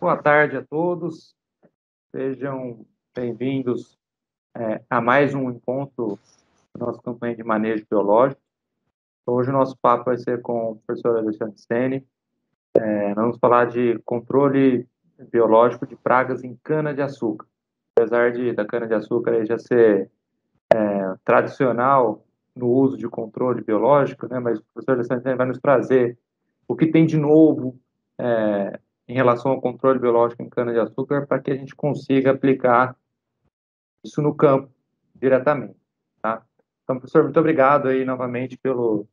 Boa tarde a todos, sejam bem-vindos a mais um encontro da nossa campanha de manejo biológico. Hoje o nosso papo vai ser com o professor Alexandre Seni. Nós vamos falar de controle biológico de pragas em cana-de-açúcar. Apesar da cana-de-açúcar já ser tradicional no uso de controle biológico, né, mas o professor Alexandre Seni vai nos trazer o que tem de novo em relação ao controle biológico em cana-de-açúcar para que a gente consiga aplicar isso no campo diretamente, tá? Então, professor, muito obrigado aí novamente por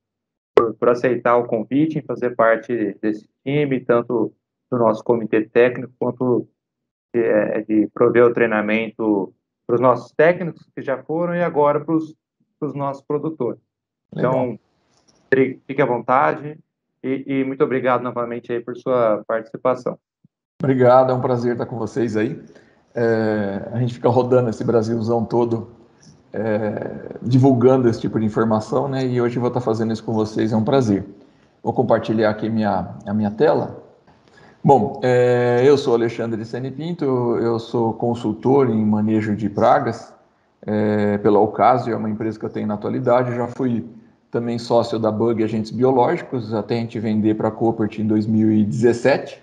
aceitar o convite em fazer parte desse time, tanto do nosso comitê técnico, quanto de prover o treinamento para os nossos técnicos que já foram e agora para os nossos produtores. Então, fique à vontade e muito obrigado novamente aí por sua participação. Obrigado, é um prazer estar com vocês aí. A gente fica rodando esse Brasilzão todo, divulgando esse tipo de informação, né? E hoje eu vou estar fazendo isso com vocês, é um prazer. Vou compartilhar aqui a minha tela. Bom, eu sou Alexandre Seni Pinto, eu sou consultor em manejo de pragas pela Ocasio, é uma empresa que eu tenho na atualidade. Eu já fui também sócio da Bug Agentes Biológicos, até a gente vender para a Coopert em 2017.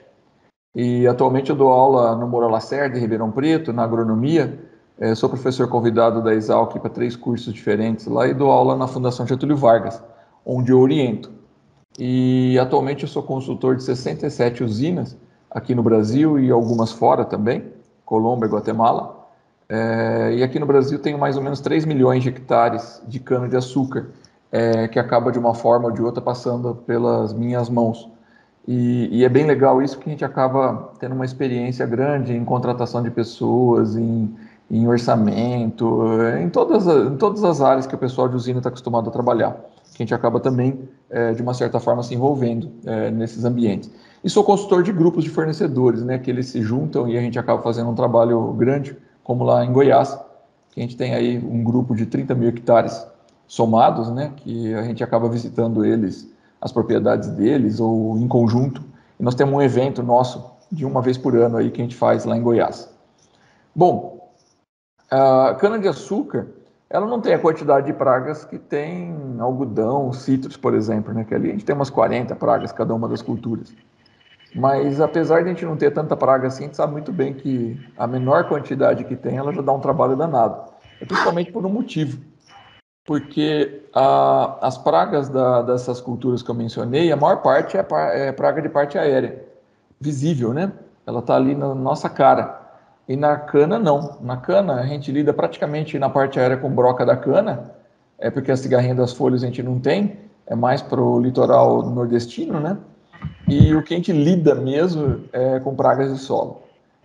E atualmente eu dou aula no Moura Lacerda, em Ribeirão Preto, na agronomia. Sou professor convidado da Exalc para 3 cursos diferentes lá e dou aula na Fundação Getúlio Vargas, onde eu oriento. E atualmente eu sou consultor de 67 usinas aqui no Brasil e algumas fora também, Colômbia e Guatemala. E aqui no Brasil tenho mais ou menos 3 milhões de hectares de cana-de-açúcar, que acaba de uma forma ou de outra passando pelas minhas mãos. E é bem legal isso, que a gente acaba tendo uma experiência grande em contratação de pessoas, em orçamento, em todas as áreas que o pessoal de usina está acostumado a trabalhar, que a gente acaba também, de uma certa forma, se envolvendo nesses ambientes. E sou consultor de grupos de fornecedores, né, que eles se juntam e a gente acaba fazendo um trabalho grande, como lá em Goiás, que a gente tem aí um grupo de 30 mil hectares somados, né, que a gente acaba visitando eles, as propriedades deles ou em conjunto. E nós temos um evento nosso de uma vez por ano aí que a gente faz lá em Goiás. Bom, a cana-de-açúcar, ela não tem a quantidade de pragas que tem algodão, citros, por exemplo, né? Que ali a gente tem umas 40 pragas cada uma das culturas. Mas apesar de a gente não ter tanta praga assim, a gente sabe muito bem que a menor quantidade que tem, ela já dá um trabalho danado. Principalmente por um motivo. Porque as pragas dessas culturas que eu mencionei, a maior parte é praga de parte aérea, visível, né? Ela está ali na nossa cara. E na cana, não. Na cana, a gente lida praticamente na parte aérea com broca da cana, porque a cigarrinha das folhas a gente não tem, é mais para o litoral nordestino, né? E o que a gente lida mesmo é com pragas de solo.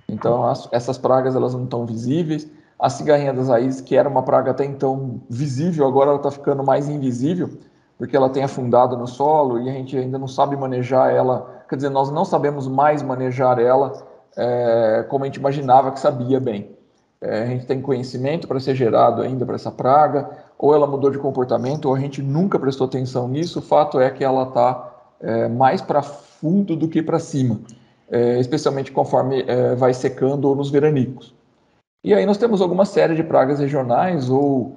Então, essas pragas elas não estão visíveis. A cigarrinha das raízes, que era uma praga até então visível, agora ela está ficando mais invisível, porque ela tem afundado no solo e a gente ainda não sabe manejar ela. Quer dizer, nós não sabemos mais manejar ela como a gente imaginava que sabia bem. A gente tem conhecimento para ser gerado ainda para essa praga, ou ela mudou de comportamento, ou a gente nunca prestou atenção nisso. O fato é que ela está mais para fundo do que para cima, especialmente conforme vai secando ou nos veranicos. E aí nós temos alguma série de pragas regionais, ou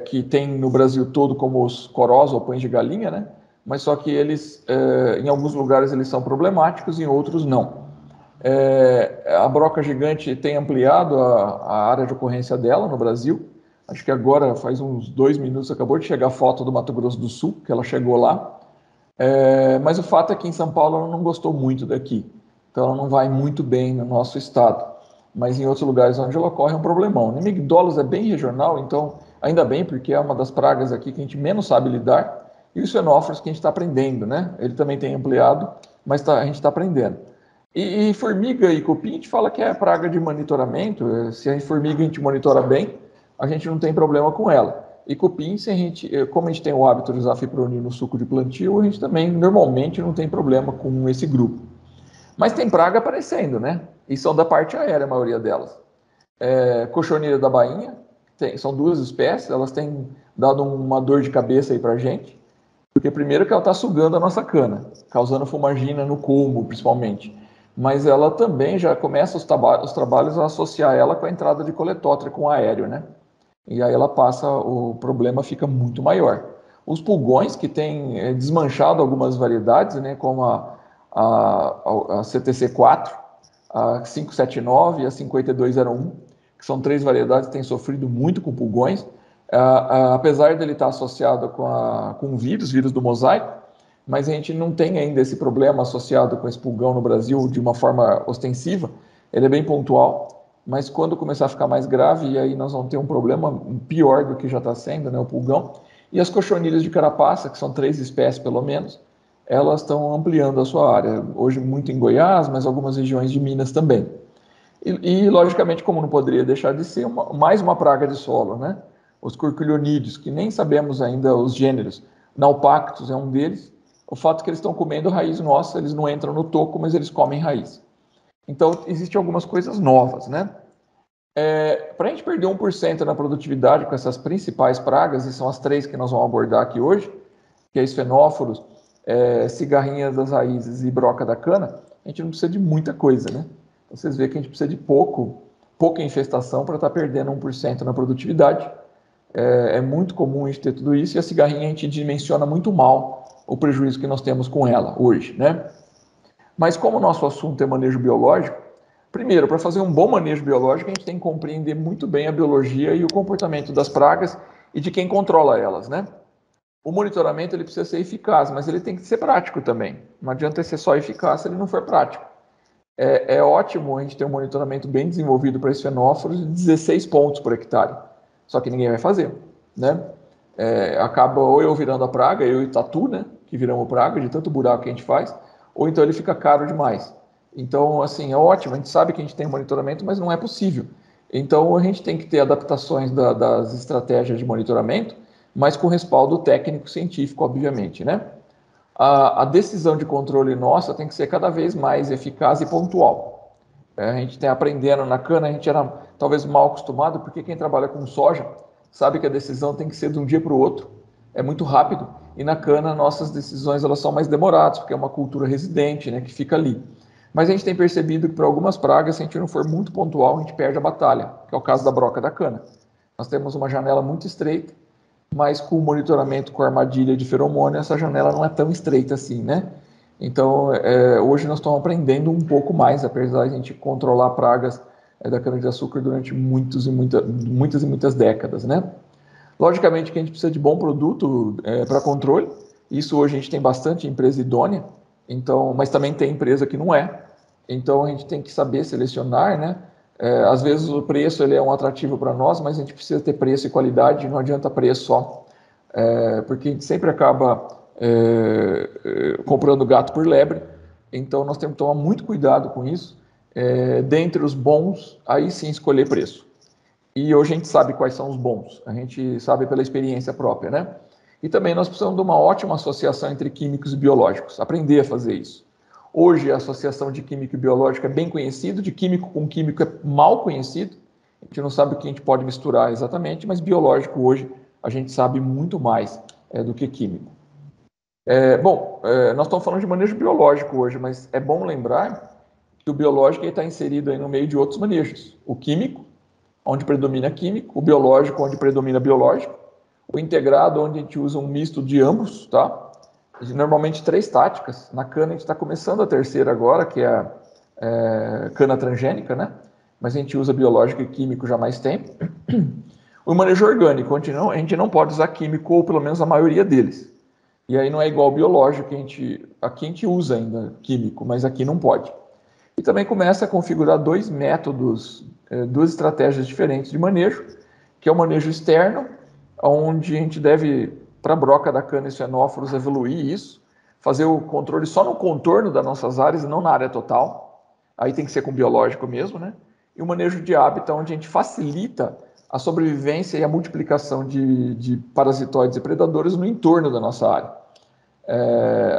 que tem no Brasil todo, como os corós ou pães de galinha, né? Mas só que eles, em alguns lugares, eles são problemáticos, em outros não. A broca gigante tem ampliado a área de ocorrência dela no Brasil. Acho que agora, faz uns 2 minutos, acabou de chegar a foto do Mato Grosso do Sul, que ela chegou lá. Mas o fato é que em São Paulo ela não gostou muito daqui. Então ela não vai muito bem no nosso estado. Mas em outros lugares onde ela ocorre é um problemão. O Migdolos é bem regional, então ainda bem, porque é uma das pragas aqui que a gente menos sabe lidar. E os fenófilos que a gente está aprendendo, né? Ele também tem ampliado, mas a gente está aprendendo. E formiga e cupim, a gente fala que é praga de monitoramento. Se a formiga a gente monitora bem, a gente não tem problema com ela. E cupim, como a gente tem o hábito de usar fipronil no suco de plantio, a gente também normalmente não tem problema com esse grupo. Mas tem praga aparecendo, né? E são da parte aérea, a maioria delas. Cochoneira da bainha, são 2 espécies, elas têm dado uma dor de cabeça aí pra gente, porque primeiro que ela está sugando a nossa cana, causando fumagina no colmo, principalmente. mas ela também já começa os trabalhos a associar ela com a entrada de coletótrico aéreo, né? E aí ela passa, o problema fica muito maior. Os pulgões que têm desmanchado algumas variedades, né, como a CTC4, a 579 e a 5201, que são 3 variedades que têm sofrido muito com pulgões, apesar dele estar associado com o vírus do mosaico, mas a gente não tem ainda esse problema associado com esse pulgão no Brasil de uma forma ostensiva. Ele é bem pontual, mas quando começar a ficar mais grave, e aí nós vamos ter um problema pior do que já está sendo, né, o pulgão. E as cochonilhas de carapaça, que são 3 espécies pelo menos, elas estão ampliando a sua área. Hoje muito em Goiás, mas algumas regiões de Minas também. E logicamente, como não poderia deixar de ser, mais uma praga de solo, né? Os curculionídeos, que nem sabemos ainda os gêneros. Naupactus é um deles. O fato é que eles estão comendo raiz nossa, eles não entram no toco, mas eles comem raiz. Então, existem algumas coisas novas, né? Para a gente perder 1% na produtividade com essas principais pragas, e são as 3 que nós vamos abordar aqui hoje, que é esfenóforos, cigarrinha das raízes e broca da cana, a gente não precisa de muita coisa, né? Então, vocês veem que a gente precisa de pouca infestação para estar perdendo 1% na produtividade. É muito comum a gente ter tudo isso, e a cigarrinha a gente dimensiona muito mal o prejuízo que nós temos com ela hoje, né? Mas como o nosso assunto é manejo biológico, primeiro, para fazer um bom manejo biológico, a gente tem que compreender muito bem a biologia e o comportamento das pragas e de quem controla elas, né? O monitoramento ele precisa ser eficaz, mas ele tem que ser prático também. Não adianta ser só eficaz se ele não for prático. É ótimo a gente ter um monitoramento bem desenvolvido para esfenóforos de 16 pontos por hectare, só que ninguém vai fazer, né? Acaba ou eu virando a praga, eu e o Tatu, né, que viramos praga de tanto buraco que a gente faz, ou então ele fica caro demais. Então, assim, é ótimo, a gente sabe que a gente tem monitoramento, mas não é possível. Então, a gente tem que ter adaptações das estratégias de monitoramento, mas com respaldo técnico-científico, obviamente, né? A decisão de controle nossa tem que ser cada vez mais eficaz e pontual. A gente tem aprendendo na cana, a gente era talvez mal acostumado, porque quem trabalha com soja sabe que a decisão tem que ser de um dia para o outro, é muito rápido, e na cana nossas decisões elas são mais demoradas, porque é uma cultura residente, né, que fica ali. Mas a gente tem percebido que para algumas pragas, se a gente não for muito pontual, a gente perde a batalha, que é o caso da broca da cana. Nós temos uma janela muito estreita, mas com o monitoramento com a armadilha de feromônio, essa janela não é tão estreita assim, né? Então, hoje nós estamos aprendendo um pouco mais, apesar de a gente controlar pragas da cana-de-açúcar durante muitas décadas, né? Logicamente que a gente precisa de bom produto para controle, isso hoje a gente tem bastante empresa idônea, então, mas também tem empresa que não é, então a gente tem que saber selecionar, né? Às vezes o preço ele é um atrativo para nós, mas a gente precisa ter preço e qualidade, não adianta preço só, porque a gente sempre acaba comprando gato por lebre, então nós temos que tomar muito cuidado com isso, dentre os bons, aí sim escolher preço. E hoje a gente sabe quais são os bons, a gente sabe pela experiência própria, né? E também nós precisamos de uma ótima associação entre químicos e biológicos, aprender a fazer isso. Hoje a associação de químico e biológico é bem conhecido, de químico com químico é mal conhecido, a gente não sabe o que a gente pode misturar exatamente, mas biológico hoje a gente sabe muito mais do que químico. Nós estamos falando de manejo biológico hoje, mas é bom lembrar que o biológico está inserido aí no meio de outros manejos. O químico, onde predomina químico, o biológico, onde predomina biológico, o integrado, onde a gente usa um misto de ambos, tá? Normalmente 3 táticas. Na cana a gente está começando a terceira agora, que é a cana transgênica, né? Mas a gente usa biológico e químico já há mais tempo. O manejo orgânico, onde a gente não pode usar químico, ou pelo menos a maioria deles. E aí não é igual ao biológico, aqui a gente usa ainda químico, mas aqui não pode. E também começa a configurar 2 métodos, 2 estratégias diferentes de manejo, que é o manejo externo, onde a gente deve, para a broca da cana e esfenóforos, evoluir isso, fazer o controle só no contorno das nossas áreas e não na área total. Aí tem que ser com biológico mesmo, né? E o manejo de hábitat, onde a gente facilita a sobrevivência e a multiplicação de parasitoides e predadores no entorno da nossa área.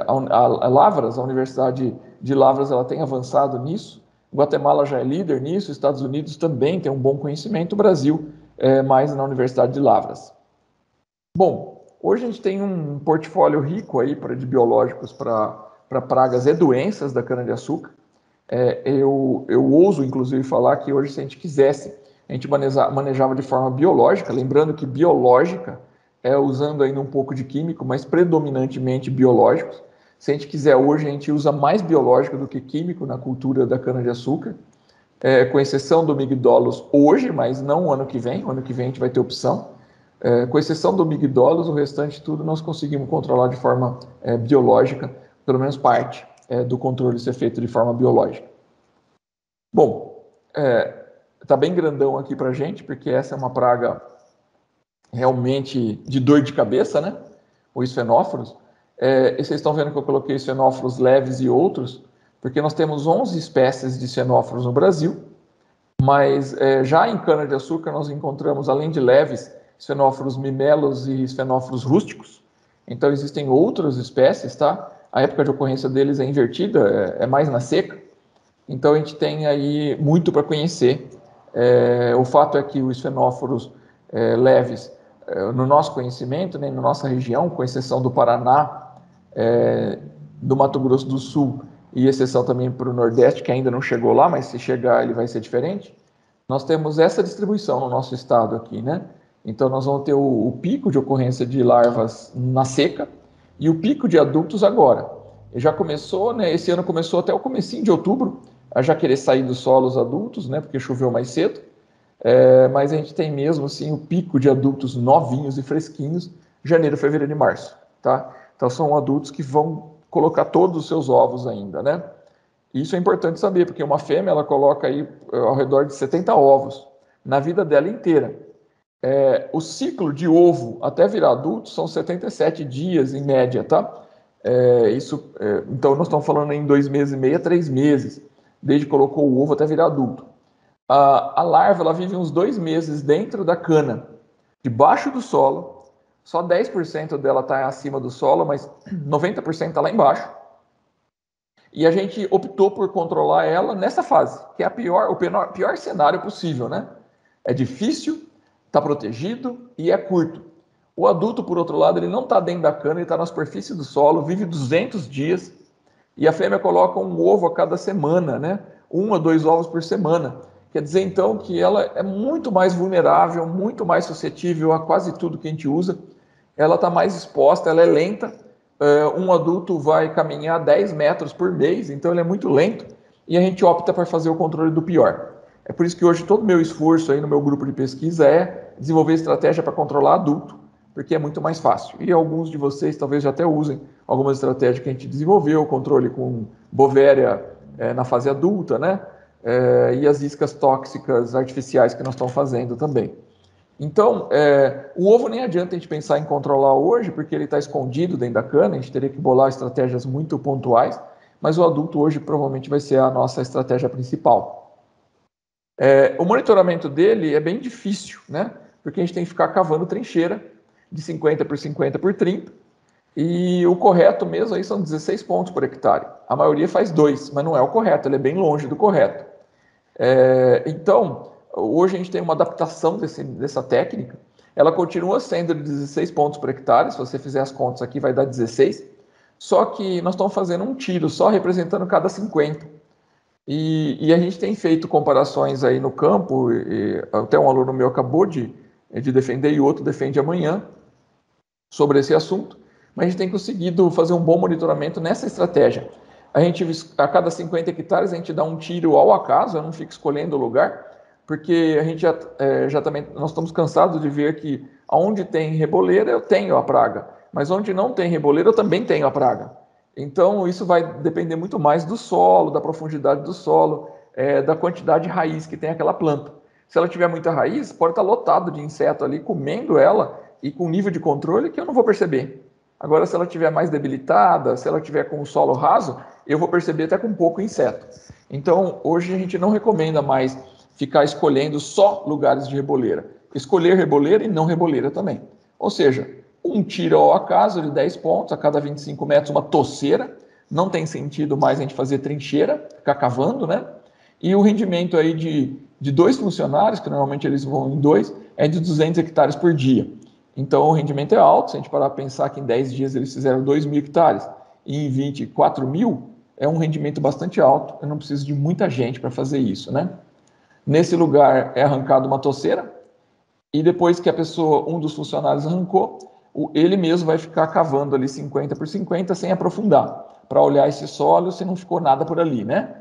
A Lavras, a Universidade de Lavras, ela tem avançado nisso. Guatemala já é líder nisso, Estados Unidos também tem um bom conhecimento, o Brasil mais na Universidade de Lavras. Bom, hoje a gente tem um portfólio rico aí de biológicos para pragas e doenças da cana-de-açúcar. eu ouso, inclusive, falar que hoje, se a gente quisesse, a gente manejava de forma biológica, lembrando que biológica é usando ainda um pouco de químico, mas predominantemente biológicos. Se a gente quiser hoje, a gente usa mais biológico do que químico na cultura da cana-de-açúcar, com exceção do migdolos hoje, mas não o ano que vem. O ano que vem a gente vai ter opção. Com exceção do migdolos, o restante tudo nós conseguimos controlar de forma biológica, pelo menos parte do controle ser feito de forma biológica. Bom, tá bem grandão aqui pra gente, porque essa é uma praga realmente de dor de cabeça, né? Os fenóforos. E vocês estão vendo que eu coloquei os fenóforos leves e outros, porque nós temos 11 espécies de fenóforos no Brasil, mas já em cana-de-açúcar nós encontramos, além de leves, fenóforos mimelos e fenóforos rústicos. Então existem outras espécies, tá? A época de ocorrência deles é invertida, é mais na seca. Então a gente tem aí muito para conhecer. O fato é que os fenóforos leves, no nosso conhecimento, né, na nossa região, com exceção do Paraná, do Mato Grosso do Sul e exceção também para o Nordeste, que ainda não chegou lá, mas se chegar ele vai ser diferente, nós temos essa distribuição no nosso estado aqui, né? Então nós vamos ter o pico de ocorrência de larvas na seca e o pico de adultos agora. E já começou, né? Esse ano começou até o comecinho de outubro, a já querer sair dos solos adultos, né? Porque choveu mais cedo. Mas a gente tem mesmo assim o pico de adultos novinhos e fresquinhos, janeiro, fevereiro e março, tá? Então são adultos que vão colocar todos os seus ovos ainda, né? Isso é importante saber, porque uma fêmea ela coloca aí ao redor de 70 ovos na vida dela inteira. O ciclo de ovo até virar adulto são 77 dias em média, tá? Então nós estamos falando em 2 meses e meio a 3 meses, desde que colocou o ovo até virar adulto. A larva ela vive uns 2 meses dentro da cana, debaixo do solo, só 10% dela está acima do solo, mas 90% está lá embaixo. E a gente optou por controlar ela nessa fase, que é o pior cenário possível, né? É difícil, está protegido e é curto. O adulto, por outro lado, ele não está dentro da cana, ele está na superfície do solo, vive 200 dias e a fêmea coloca um ovo a cada semana, né? 1 a 2 ovos por semana. Quer dizer, então, que ela é muito mais vulnerável, muito mais suscetível a quase tudo que a gente usa. Ela está mais exposta, ela é lenta. Um adulto vai caminhar 10 metros por mês, então ele é muito lento. E a gente opta por fazer o controle do pior. É por isso que hoje todo o meu esforço aí no meu grupo de pesquisa é desenvolver estratégia para controlar adulto, porque é muito mais fácil. E alguns de vocês talvez já até usem algumas estratégias que a gente desenvolveu, controle com bovéria na fase adulta, né? E as iscas tóxicas artificiais que nós estamos fazendo também. Então, o ovo nem adianta a gente pensar em controlar hoje, porque ele está escondido dentro da cana, a gente teria que bolar estratégias muito pontuais, mas o adulto hoje provavelmente vai ser a nossa estratégia principal. O monitoramento dele é bem difícil, né? Porque a gente tem que ficar cavando trincheira de 50 por 50 por 30, e o correto mesmo aí são 16 pontos por hectare. A maioria faz 2, mas não é o correto, ele é bem longe do correto. Então, hoje a gente tem uma adaptação dessa técnica, ela continua sendo de 16 pontos por hectare, se você fizer as contas aqui vai dar 16, só que nós estamos fazendo um tiro só representando cada 50. E a gente tem feito comparações aí no campo, e até um aluno meu acabou de defender e o outro defende amanhã sobre esse assunto, mas a gente tem conseguido fazer um bom monitoramento nessa estratégia. A cada 50 hectares a gente dá um tiro ao acaso, eu não fico escolhendo o lugar, porque a gente já também, nós estamos cansados de ver que onde tem reboleira eu tenho a praga, mas onde não tem reboleira eu também tenho a praga. Então isso vai depender muito mais do solo, da profundidade do solo, da quantidade de raiz que tem aquela planta. Se ela tiver muita raiz, pode estar lotado de inseto ali, comendo ela e com nível de controle que eu não vou perceber. Agora, se ela estiver mais debilitada, se ela estiver com o solo raso, eu vou perceber até com pouco inseto. Então, hoje a gente não recomenda mais ficar escolhendo só lugares de reboleira. Escolher reboleira e não reboleira também. Ou seja, um tiro ao acaso de 10 pontos, a cada 25 metros uma toceira. Não tem sentido mais a gente fazer trincheira, ficar cavando, né? E o rendimento aí de 2 funcionários, que normalmente eles vão em 2, é de 200 hectares por dia. Então o rendimento é alto, se a gente parar para pensar que em 10 dias eles fizeram 2.000 hectares e em 20, 4.000, é um rendimento bastante alto, eu não preciso de muita gente para fazer isso, né? Nesse lugar é arrancado uma toceira, e depois que a pessoa, um dos funcionários arrancou, ele mesmo vai ficar cavando ali 50 por 50 sem aprofundar, para olhar esse solo se não ficou nada por ali, né?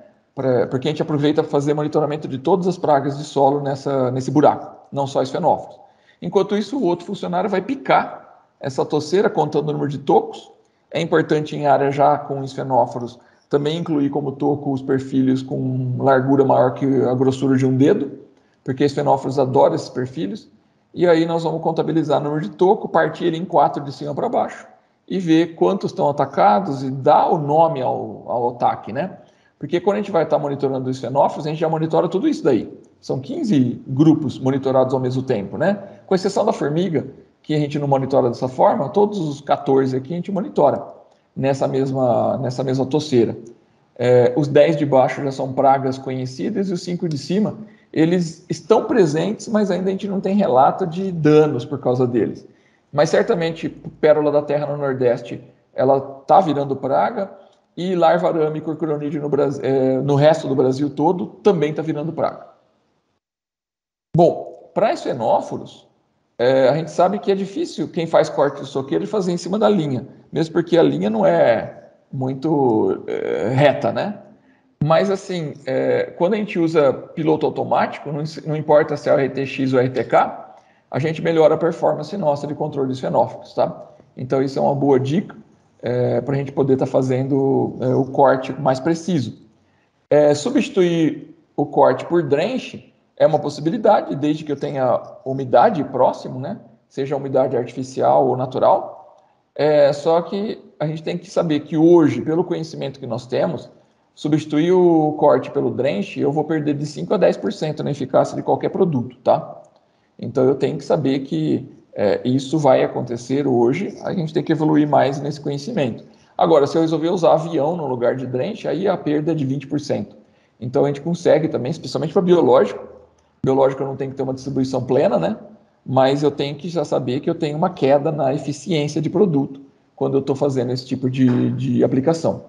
Porque a gente aproveita para fazer monitoramento de todas as pragas de solo nesse buraco, não só esfenófilos. Enquanto isso, o outro funcionário vai picar essa toceira, contando o número de tocos. É importante em área já com esfenóforos também incluir como toco os perfilhos com largura maior que a grossura de um dedo, porque esfenóforos adoram esses perfilhos. E aí nós vamos contabilizar o número de toco, partir ele em 4 de cima para baixo e ver quantos estão atacados e dar o nome ao ataque, né? Porque quando a gente vai estar monitorando os fenófilos, a gente já monitora tudo isso daí. São 15 grupos monitorados ao mesmo tempo, né? Com exceção da formiga, que a gente não monitora dessa forma, todos os 14 aqui a gente monitora nessa mesma toceira. Os 10 de baixo já são pragas conhecidas e os 5 de cima, eles estão presentes, mas ainda a gente não tem relato de danos por causa deles. Mas certamente, pérola da terra no Nordeste, ela está virando praga, e larva arame e curcuronídeo no resto do Brasil todo também está virando praga. Bom, para esfenóforos, a gente sabe que é difícil quem faz corte de soqueiro fazer em cima da linha, mesmo porque a linha não é muito reta, né? Mas assim, quando a gente usa piloto automático, não importa se é o RTX ou RTK, a gente melhora a performance nossa de controle de fenófilos, tá? Então isso é uma boa dica para a gente poder estar fazendo o corte mais preciso. Substituir o corte por drenche é uma possibilidade, desde que eu tenha umidade próximo, né? Seja umidade artificial ou natural. Só que a gente tem que saber que hoje, pelo conhecimento que nós temos, substituir o corte pelo drenche, eu vou perder de 5 a 10% na eficácia de qualquer produto, tá? Então eu tenho que saber que isso vai acontecer hoje, a gente tem que evoluir mais nesse conhecimento. Agora, se eu resolver usar avião no lugar de drenche, aí a perda é de 20%. Então a gente consegue também, especialmente para biológico. Biológico eu não tenho que ter uma distribuição plena, né? Mas eu tenho que já saber que eu tenho uma queda na eficiência de produto quando eu estou fazendo esse tipo de aplicação.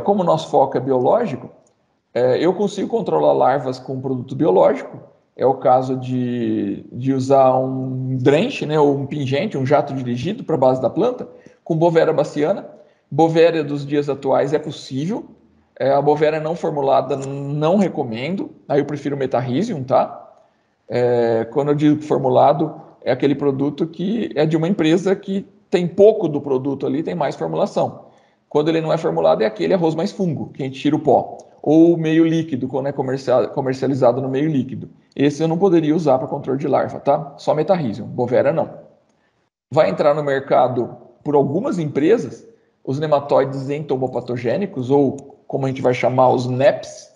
Como o nosso foco é biológico, eu consigo controlar larvas com produto biológico. É o caso de usar um drenche, né, ou um pingente, um jato dirigido para a base da planta, com Bovera baciana. Bovera dos dias atuais é possível. A Bovera não formulada não recomendo. Aí eu prefiro Metarhizium, tá? Quando eu digo formulado, é aquele produto que é de uma empresa que tem pouco do produto ali, tem mais formulação. Quando ele não é formulado, é aquele arroz mais fungo, que a gente tira o pó. Ou meio líquido, quando é comercializado no meio líquido. Esse eu não poderia usar para controle de larva, tá? Só Metarhizium, Bovera não. Vai entrar no mercado por algumas empresas os nematóides entomopatogênicos, ou como a gente vai chamar, os NEPs.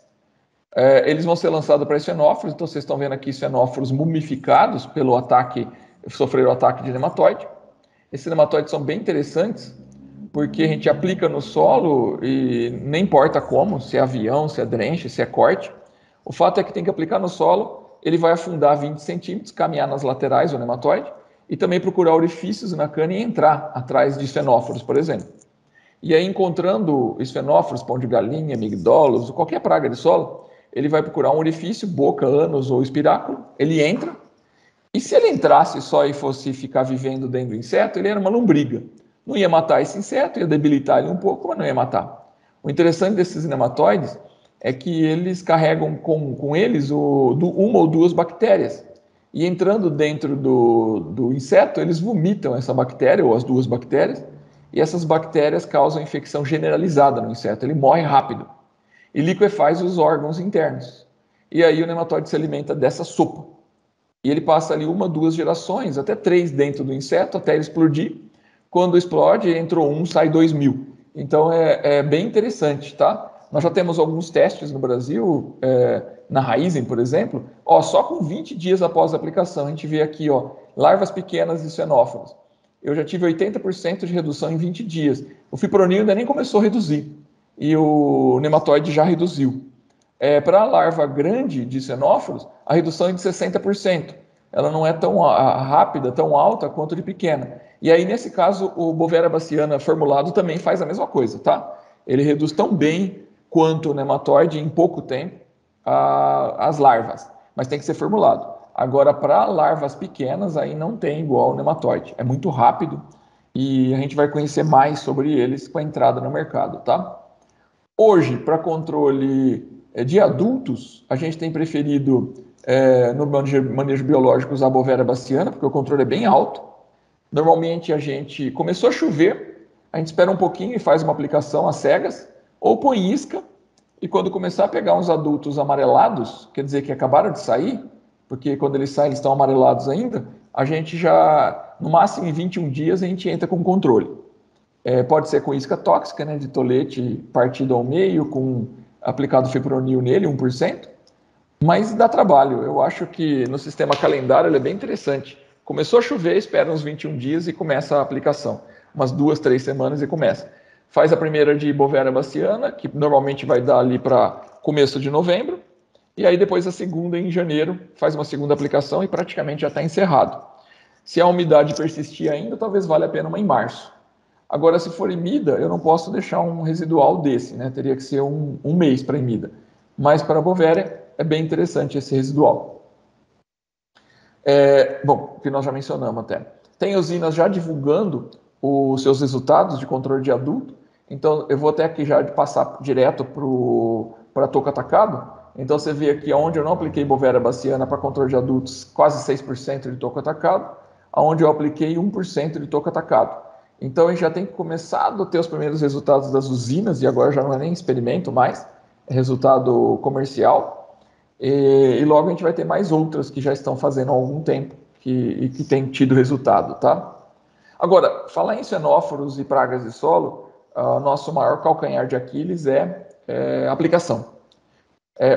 Eles vão ser lançados para esfenóforos, então vocês estão vendo aqui esfenóforos mumificados pelo ataque, sofreram o ataque de nematóide. Esses nematóides são bem interessantes, porque a gente aplica no solo e nem importa como, se é avião, se é drenche, se é corte. O fato é que tem que aplicar no solo, ele vai afundar 20 centímetros, caminhar nas laterais, o nematóide, e também procurar orifícios na cana e entrar atrás de esfenóforos, por exemplo. E aí, encontrando esfenóforos, pão de galinha, migdolos, qualquer praga de solo, ele vai procurar um orifício, boca, ânus ou espiráculo, ele entra, e se ele entrasse só e fosse ficar vivendo dentro do inseto, ele era uma lombriga. Não ia matar esse inseto, ia debilitar ele um pouco, mas não ia matar. O interessante desses nematóides é que eles carregam com eles uma ou duas bactérias. E entrando dentro do inseto, eles vomitam essa bactéria, ou as duas bactérias, e essas bactérias causam infecção generalizada no inseto. Ele morre rápido e liquefaz os órgãos internos. E aí o nematóide se alimenta dessa sopa. E ele passa ali 1, 2 gerações, até 3 dentro do inseto, até ele explodir. Quando explode, entrou 1, sai 2.000. Então é bem interessante, tá? Nós já temos alguns testes no Brasil, na Raizen, por exemplo. Só com 20 dias após a aplicação, a gente vê aqui, larvas pequenas de xenófilos. Eu já tive 80% de redução em 20 dias. O fipronil ainda nem começou a reduzir. E o nematóide já reduziu. Para a larva grande de xenófilos, a redução é de 60%. Ela não é tão rápida, tão alta quanto de pequena. E aí, nesse caso, o Bovera baciana formulado também faz a mesma coisa, tá? ele reduz tão bem quanto o nematóide em pouco tempo as larvas, mas tem que ser formulado. Agora, para larvas pequenas, aí não tem igual o nematóide. É muito rápido e a gente vai conhecer mais sobre eles com a entrada no mercado, tá? Hoje, para controle de adultos, a gente tem preferido no manejo biológico usar a Bovera baciana, porque o controle é bem alto. Normalmente a gente começou a chover, a gente espera um pouquinho e faz uma aplicação às cegas, ou põe isca, e quando começar a pegar uns adultos amarelados, quer dizer que acabaram de sair, porque quando eles saem eles estão amarelados ainda, a gente já, no máximo em 21 dias, a gente entra com controle. Pode ser com isca tóxica, né, de tolete partido ao meio, com aplicado fipronil nele, 1%, mas dá trabalho. Eu acho que no sistema calendário ele é bem interessante. Começou a chover, espera uns 21 dias e começa a aplicação. Umas 2, 3 semanas e começa. Faz a primeira de Bovera baciana, que normalmente vai dar ali para começo de novembro, e aí depois a segunda em janeiro, faz uma segunda aplicação e praticamente já está encerrado. Se a umidade persistir ainda, talvez valha a pena uma em março. Agora, se for imida, eu não posso deixar um residual desse, né? Teria que ser um mês para imida. Mas para a Bovera é bem interessante esse residual. Bom, que nós já mencionamos até. Tem usinas já divulgando os seus resultados de controle de adulto. Então, eu vou até aqui já passar direto para touca atacado. Então, você vê aqui onde eu não apliquei Bovera baciana para controle de adultos, quase 6% de touca atacado, onde eu apliquei 1% de touca atacado. Então, a gente já tem começado a ter os primeiros resultados das usinas, e agora já não é nem experimento mais, é resultado comercial. E logo a gente vai ter mais outras que já estão fazendo há algum tempo e que têm tido resultado, tá? Agora, falar em xenóforos e pragas de solo, nosso maior calcanhar de Aquiles é a aplicação.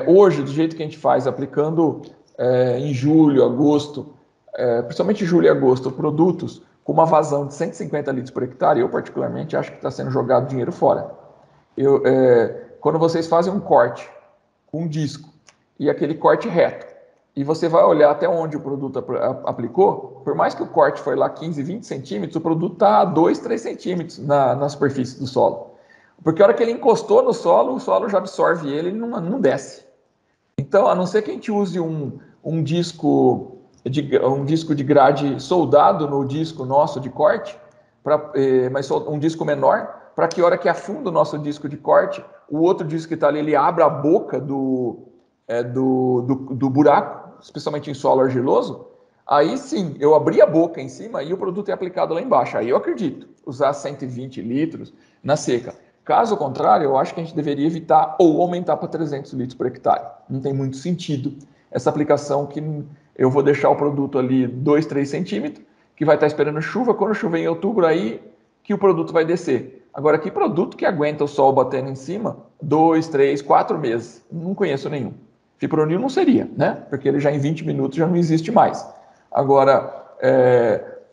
Hoje, do jeito que a gente faz, aplicando em julho, agosto, principalmente julho e agosto, produtos com uma vazão de 150 litros por hectare, eu particularmente acho que está sendo jogado dinheiro fora. Quando vocês fazem um corte com um disco e aquele corte reto, e você vai olhar até onde o produto aplicou, por mais que o corte foi lá 15, 20 centímetros, o produto está a 2, 3 centímetros na superfície do solo. Porque a hora que ele encostou no solo, o solo já absorve ele e não desce. Então, a não ser que a gente use um disco de grade soldado no disco nosso de corte, mas um disco menor, para que a hora que afunda o nosso disco de corte, o outro disco que está ali, ele abra a boca do buraco, especialmente em solo argiloso, aí sim, eu abri a boca em cima e o produto é aplicado lá embaixo. Aí eu acredito, usar 120 litros na seca. Caso contrário, eu acho que a gente deveria evitar ou aumentar para 300 litros por hectare. Não tem muito sentido essa aplicação que eu vou deixar o produto ali 2, 3 centímetros, que vai estar esperando chuva. Quando chover em outubro, aí que o produto vai descer. Agora, que produto que aguenta o sol batendo em cima 2, 3, 4 meses? Não conheço nenhum. Fipronil não seria, né? Porque ele já em 20 minutos já não existe mais. Agora,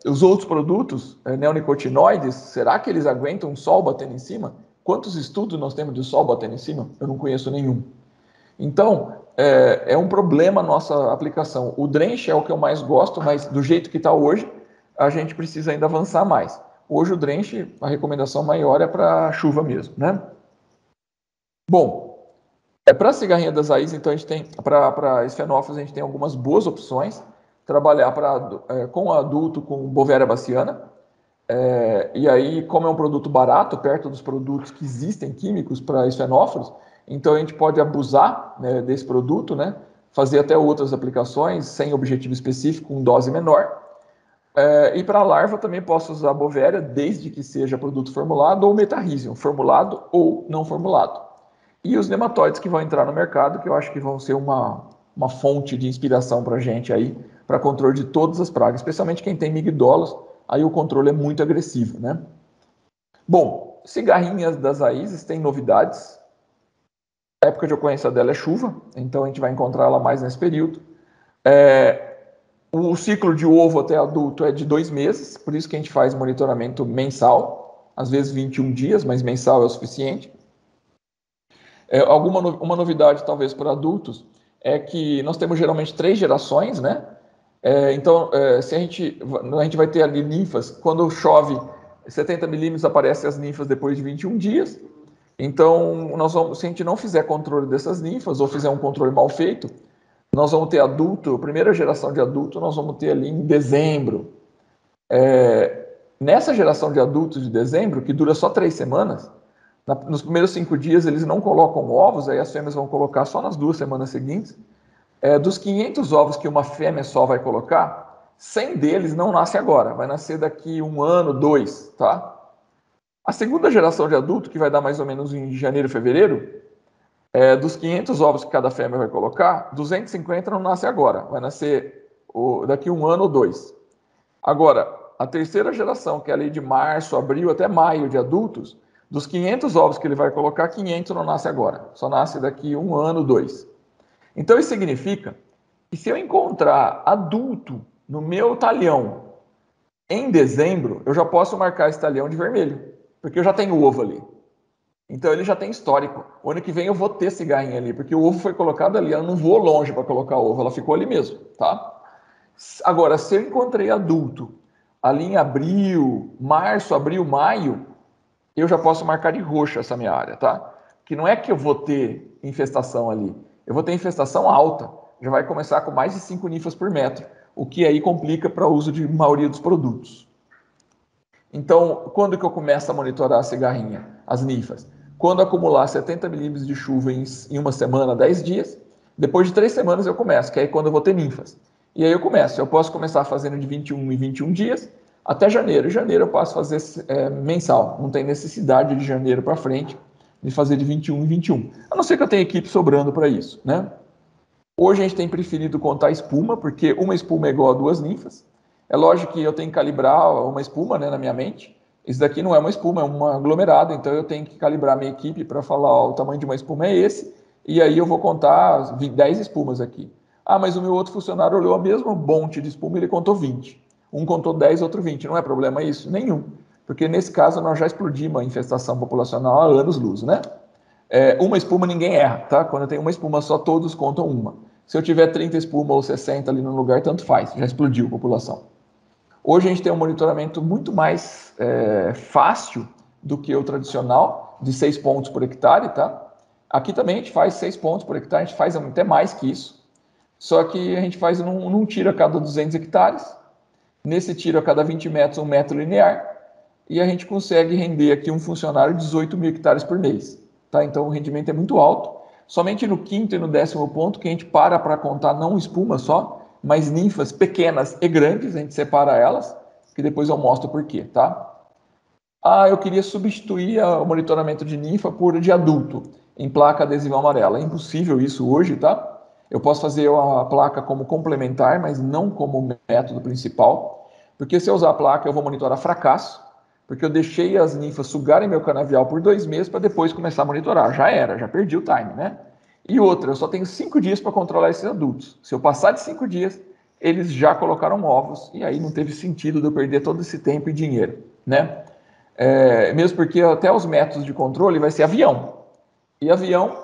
os outros produtos, neonicotinoides, será que eles aguentam o sol batendo em cima? Quantos estudos nós temos de sol batendo em cima? Eu não conheço nenhum. Então, é um problema a nossa aplicação. O drench é o que eu mais gosto, mas do jeito que está hoje, a gente precisa ainda avançar mais. Hoje o drench, a recomendação maior é para chuva mesmo, né? Bom, para a cigarrinha das raízes, então a gente tem, para esfenófilos, a gente tem algumas boas opções. Trabalhar com adulto com Bovera baciana. E aí, como é um produto barato, perto dos produtos que existem químicos para esfenófilos, então a gente pode abusar, né, desse produto, né, fazer até outras aplicações sem objetivo específico, com dose menor. E para a larva também posso usar a Bovera, desde que seja produto formulado ou Metarhizium, formulado ou não formulado. E os nematóides que vão entrar no mercado, que eu acho que vão ser uma fonte de inspiração para a gente aí, para controle de todas as pragas, especialmente quem tem migdolos, aí o controle é muito agressivo, né? Bom, cigarrinhas das raízes tem novidades. A época de ocorrência dela é chuva, então a gente vai encontrar ela mais nesse período. O ciclo de ovo até adulto é de 2 meses, por isso que a gente faz monitoramento mensal, às vezes 21 dias, mas mensal é o suficiente. Uma novidade, talvez, para adultos, é que nós temos geralmente 3 gerações, né? Então, se a gente vai ter ali ninfas, quando chove 70 milímetros, aparecem as ninfas depois de 21 dias, Então, se a gente não fizer controle dessas ninfas, ou fizer um controle mal feito, nós vamos ter adulto, a primeira geração de adulto, nós vamos ter ali em dezembro. Nessa geração de adultos de dezembro, que dura só 3 semanas, nos primeiros 5 dias eles não colocam ovos, aí as fêmeas vão colocar só nas 2 semanas seguintes. Dos 500 ovos que uma fêmea só vai colocar, 100 deles não nasce agora, vai nascer daqui 1 ano, 2, tá? A segunda geração de adulto, que vai dar mais ou menos em janeiro, fevereiro, dos 500 ovos que cada fêmea vai colocar, 250 não nasce agora, vai nascer daqui 1 ano ou 2. Agora, a terceira geração, que é ali de março, abril até maio de adultos, dos 500 ovos que ele vai colocar, 500 não nasce agora, só nasce daqui 1 ano, 2. Então, isso significa que se eu encontrar adulto no meu talhão em dezembro, eu já posso marcar esse talhão de vermelho, porque eu já tenho ovo ali. Então, ele já tem histórico. O ano que vem eu vou ter cigarrinha ali, porque o ovo foi colocado ali, eu não vou longe para colocar ovo, ela ficou ali mesmo, tá? Agora, se eu encontrei adulto ali em abril, março, abril, maio, eu já posso marcar de roxo essa minha área, tá? Que não é que eu vou ter infestação ali, eu vou ter infestação alta, já vai começar com mais de 5 ninfas por metro, o que aí complica para o uso de maioria dos produtos. Então, quando que eu começo a monitorar a cigarrinha, as ninfas? Quando acumular 70 milímetros de chuva em 1 semana, 10 dias, depois de 3 semanas eu começo, que é quando eu vou ter ninfas. E aí eu posso começar fazendo de 21 em 21 dias, até janeiro. Em janeiro eu posso fazer mensal, não tem necessidade de janeiro para frente de fazer de 21 em 21. A não ser que eu tenha equipe sobrando para isso, né? Hoje a gente tem preferido contar espuma, porque uma espuma é igual a 2 ninfas. É lógico que eu tenho que calibrar uma espuma, né, na minha mente. Isso daqui não é uma espuma, é um aglomerado, então eu tenho que calibrar minha equipe para falar, ó, o tamanho de uma espuma é esse, e aí eu vou contar 10 espumas aqui. Ah, mas o meu outro funcionário olhou a mesma monte de espuma e ele contou 20. Um contou 10, outro 20. Não é problema isso? Nenhum. Porque nesse caso nós já explodimos a infestação populacional há anos-luz, né? Uma espuma ninguém erra, tá? Quando eu tenho uma espuma só, todos contam uma. Se eu tiver 30 espumas ou 60 ali no lugar, tanto faz, já explodiu a população. Hoje a gente tem um monitoramento muito mais fácil do que o tradicional, de 6 pontos por hectare, tá? Aqui também a gente faz 6 pontos por hectare, a gente faz até mais que isso. Só que a gente faz num tiro a cada 200 hectares, nesse tiro a cada 20 metros, 1 metro linear, e a gente consegue render aqui um funcionário 18 mil hectares por mês. Tá? Então o rendimento é muito alto. Somente no 5º e no 10º ponto que a gente para contar não espuma só, mas ninfas pequenas e grandes, a gente separa elas, que depois eu mostro por quê, tá? Ah, eu queria substituir o monitoramento de ninfa por de adulto, em placa adesiva amarela. É impossível isso hoje, tá? Eu posso fazer a placa como complementar, mas não como método principal, porque se eu usar a placa eu vou monitorar fracasso, porque eu deixei as ninfas sugarem meu canavial por 2 meses para depois começar a monitorar. Já era, já perdi o time, né? E outra, eu só tenho 5 dias para controlar esses adultos. Se eu passar de 5 dias, eles já colocaram ovos, e aí não teve sentido de eu perder todo esse tempo e dinheiro, né? Mesmo porque até os métodos de controle vai ser avião. E avião,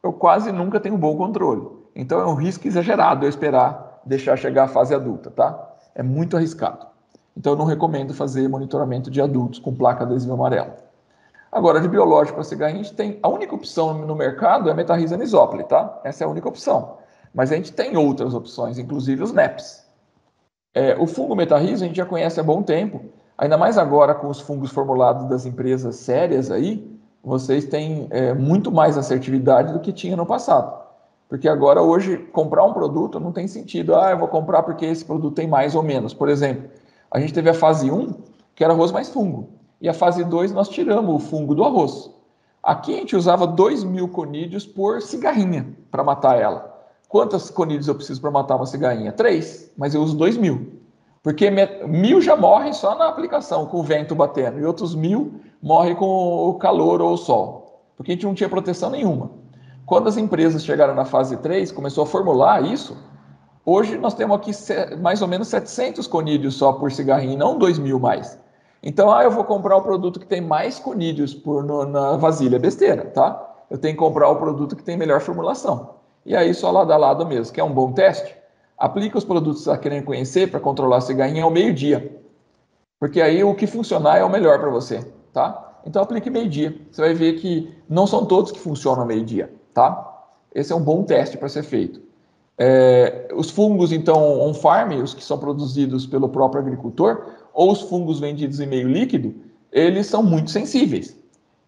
eu quase nunca tenho bom controle. Então é um risco exagerado eu esperar deixar chegar a fase adulta, tá? É muito arriscado. Então eu não recomendo fazer monitoramento de adultos com placa adesiva amarela. Agora, de biológico para cigarrinha, a gente tem a única opção no mercado é a metarrhiza mesópile, tá? Essa é a única opção. Mas a gente tem outras opções, inclusive os NEPs. O fungo metarrhiza a gente já conhece há bom tempo, ainda mais agora com os fungos formulados das empresas sérias aí, vocês têm muito mais assertividade do que tinha no passado. Porque agora, hoje, comprar um produto não tem sentido. Ah, eu vou comprar porque esse produto tem mais ou menos. Por exemplo, a gente teve a fase 1, que era arroz mais fungo. E a fase 2, nós tiramos o fungo do arroz. Aqui a gente usava 2.000 conídeos por cigarrinha para matar ela. Quantas conídeos eu preciso para matar uma cigarrinha? 3, mas eu uso 2.000. Porque 1.000 já morrem só na aplicação, com o vento batendo. E outros 1.000 morrem com o calor ou o sol. Porque a gente não tinha proteção nenhuma. Quando as empresas chegaram na fase 3, começou a formular isso, hoje nós temos aqui mais ou menos 700 conídeos só por cigarrinho, não 2.000 mais. Então, eu vou comprar o produto que tem mais conídeos na vasilha. Besteira, tá? Eu tenho que comprar o produto que tem melhor formulação. E aí, só lado a lado mesmo. Quer um bom teste? Aplica os produtos que você está querendo conhecer para controlar a cigarrinha ao meio-dia. Porque aí o que funcionar é o melhor para você, tá? Então aplique meio-dia. Você vai ver que não são todos que funcionam meio-dia, tá? Esse é um bom teste para ser feito. Os fungos, então, on-farm, os que são produzidos pelo próprio agricultor, ou os fungos vendidos em meio líquido, eles são muito sensíveis.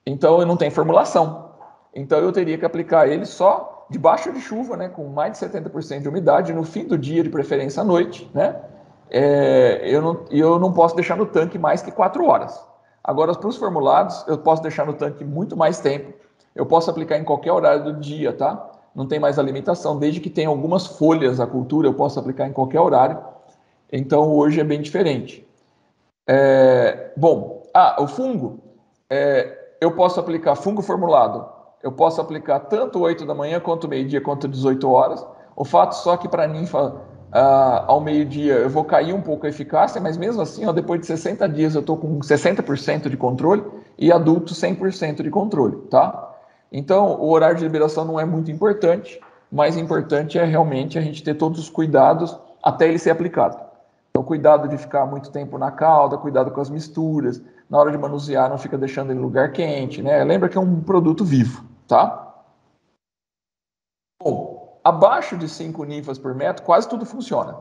Então, não tem formulação. Então, eu teria que aplicar ele só debaixo de chuva, né, com mais de 70% de umidade, no fim do dia, de preferência à noite, né? Eu não posso deixar no tanque mais que 4 horas. Agora, para os formulados, eu posso deixar no tanque muito mais tempo. Eu posso aplicar em qualquer horário do dia, tá? Não tem mais a limitação. Desde que tenha algumas folhas a cultura, eu posso aplicar em qualquer horário. Então, hoje é bem diferente. O fungo. Eu posso aplicar fungo formulado. Eu posso aplicar tanto 8 da manhã, quanto meio-dia, quanto 18 horas. O fato só que para ninfa, ao meio-dia, eu vou cair um pouco a eficácia, mas mesmo assim, ó, depois de 60 dias, eu estou com 60% de controle e adulto 100% de controle, tá? Então, o horário de liberação não é muito importante, mais importante é realmente a gente ter todos os cuidados até ele ser aplicado. Então, cuidado de ficar muito tempo na calda, cuidado com as misturas, na hora de manusear não fica deixando ele em lugar quente, né? Lembra que é um produto vivo, tá? Bom, abaixo de 5 ninfas por metro, quase tudo funciona.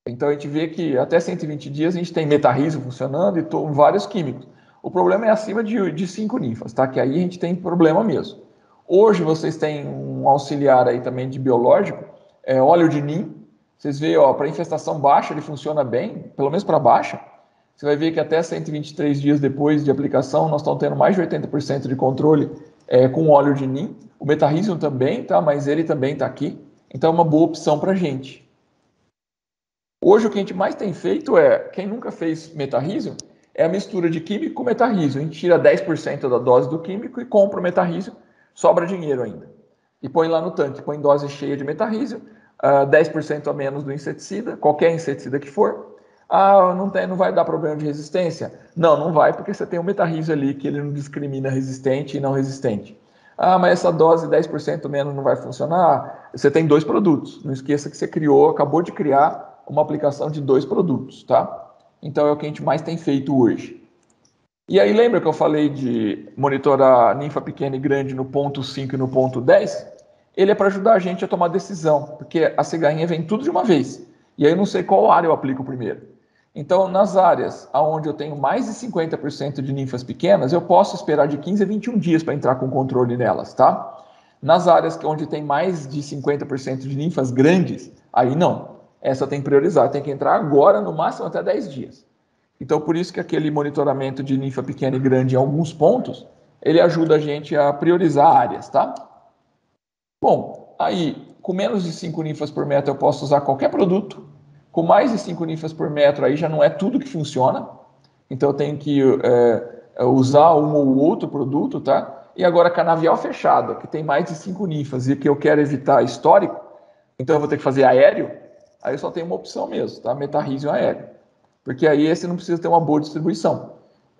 Então, a gente vê que até 120 dias a gente tem metarrizo funcionando e vários químicos. O problema é acima de 5 ninfas, tá? Que aí a gente tem problema mesmo. Hoje vocês têm um auxiliar aí também de biológico, óleo de nim. Vocês veem, ó, para infestação baixa ele funciona bem, pelo menos para baixa. Você vai ver que até 123 dias depois de aplicação nós estamos tendo mais de 80% de controle com óleo de nim. O metarrhizium também, tá? Mas ele também está aqui. Então é uma boa opção para a gente. Hoje o que a gente mais tem feito quem nunca fez metarrhizium, é a mistura de químico com metarrhizium. A gente tira 10% da dose do químico e compra o metarrhizium, sobra dinheiro ainda. E põe lá no tanque, põe dose cheia de metarrhizium, 10% a menos do inseticida, qualquer inseticida que for. Não vai dar problema de resistência? Não vai, porque você tem um metarrhizium ali que ele não discrimina resistente e não resistente. Mas essa dose 10% menos não vai funcionar? Você tem 2 produtos. Não esqueça que você acabou de criar uma aplicação de 2 produtos, tá? Então é o que a gente mais tem feito hoje. E aí lembra que eu falei de monitorar ninfa pequena e grande no ponto 5 e no ponto 10? Ele é para ajudar a gente a tomar decisão, porque a cigarrinha vem tudo de uma vez. E aí eu não sei qual área eu aplico primeiro. Então, nas áreas onde eu tenho mais de 50% de ninfas pequenas, eu posso esperar de 15 a 21 dias para entrar com controle nelas, tá? Nas áreas onde tem mais de 50% de ninfas grandes, aí não. Essa tem que priorizar, tem que entrar agora, no máximo até 10 dias. Então, por isso que aquele monitoramento de ninfa pequena e grande em alguns pontos, ele ajuda a gente a priorizar áreas, tá? Bom, aí, com menos de 5 ninfas por metro eu posso usar qualquer produto. Com mais de 5 ninfas por metro aí já não é tudo que funciona. Então eu tenho que usar um ou outro produto, tá? E agora canavial fechado, que tem mais de 5 ninfas e que eu quero evitar histórico, então eu vou ter que fazer aéreo, aí eu só tenho uma opção mesmo, tá? Metarrhizium aéreo. Porque aí esse não precisa ter uma boa distribuição.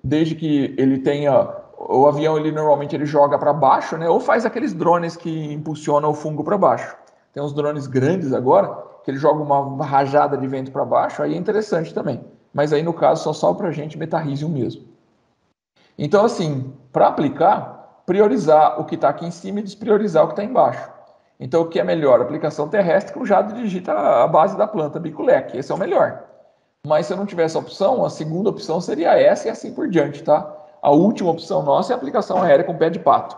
Desde que ele tenha... O avião, normalmente ele joga para baixo, né? Ou faz aqueles drones que impulsionam o fungo para baixo. Tem uns drones grandes agora, que ele joga uma rajada de vento para baixo, aí é interessante também. Mas aí, no caso, só salva para a gente metarrhizium mesmo. Então, assim, para aplicar, priorizar o que está aqui em cima e despriorizar o que está embaixo. Então, o que é melhor? Aplicação terrestre com jato digita a base da planta, bico-leque. Esse é o melhor. Mas se eu não tivesse a opção, a segunda opção seria essa e assim por diante, tá? A última opção nossa é a aplicação aérea com pé de pato,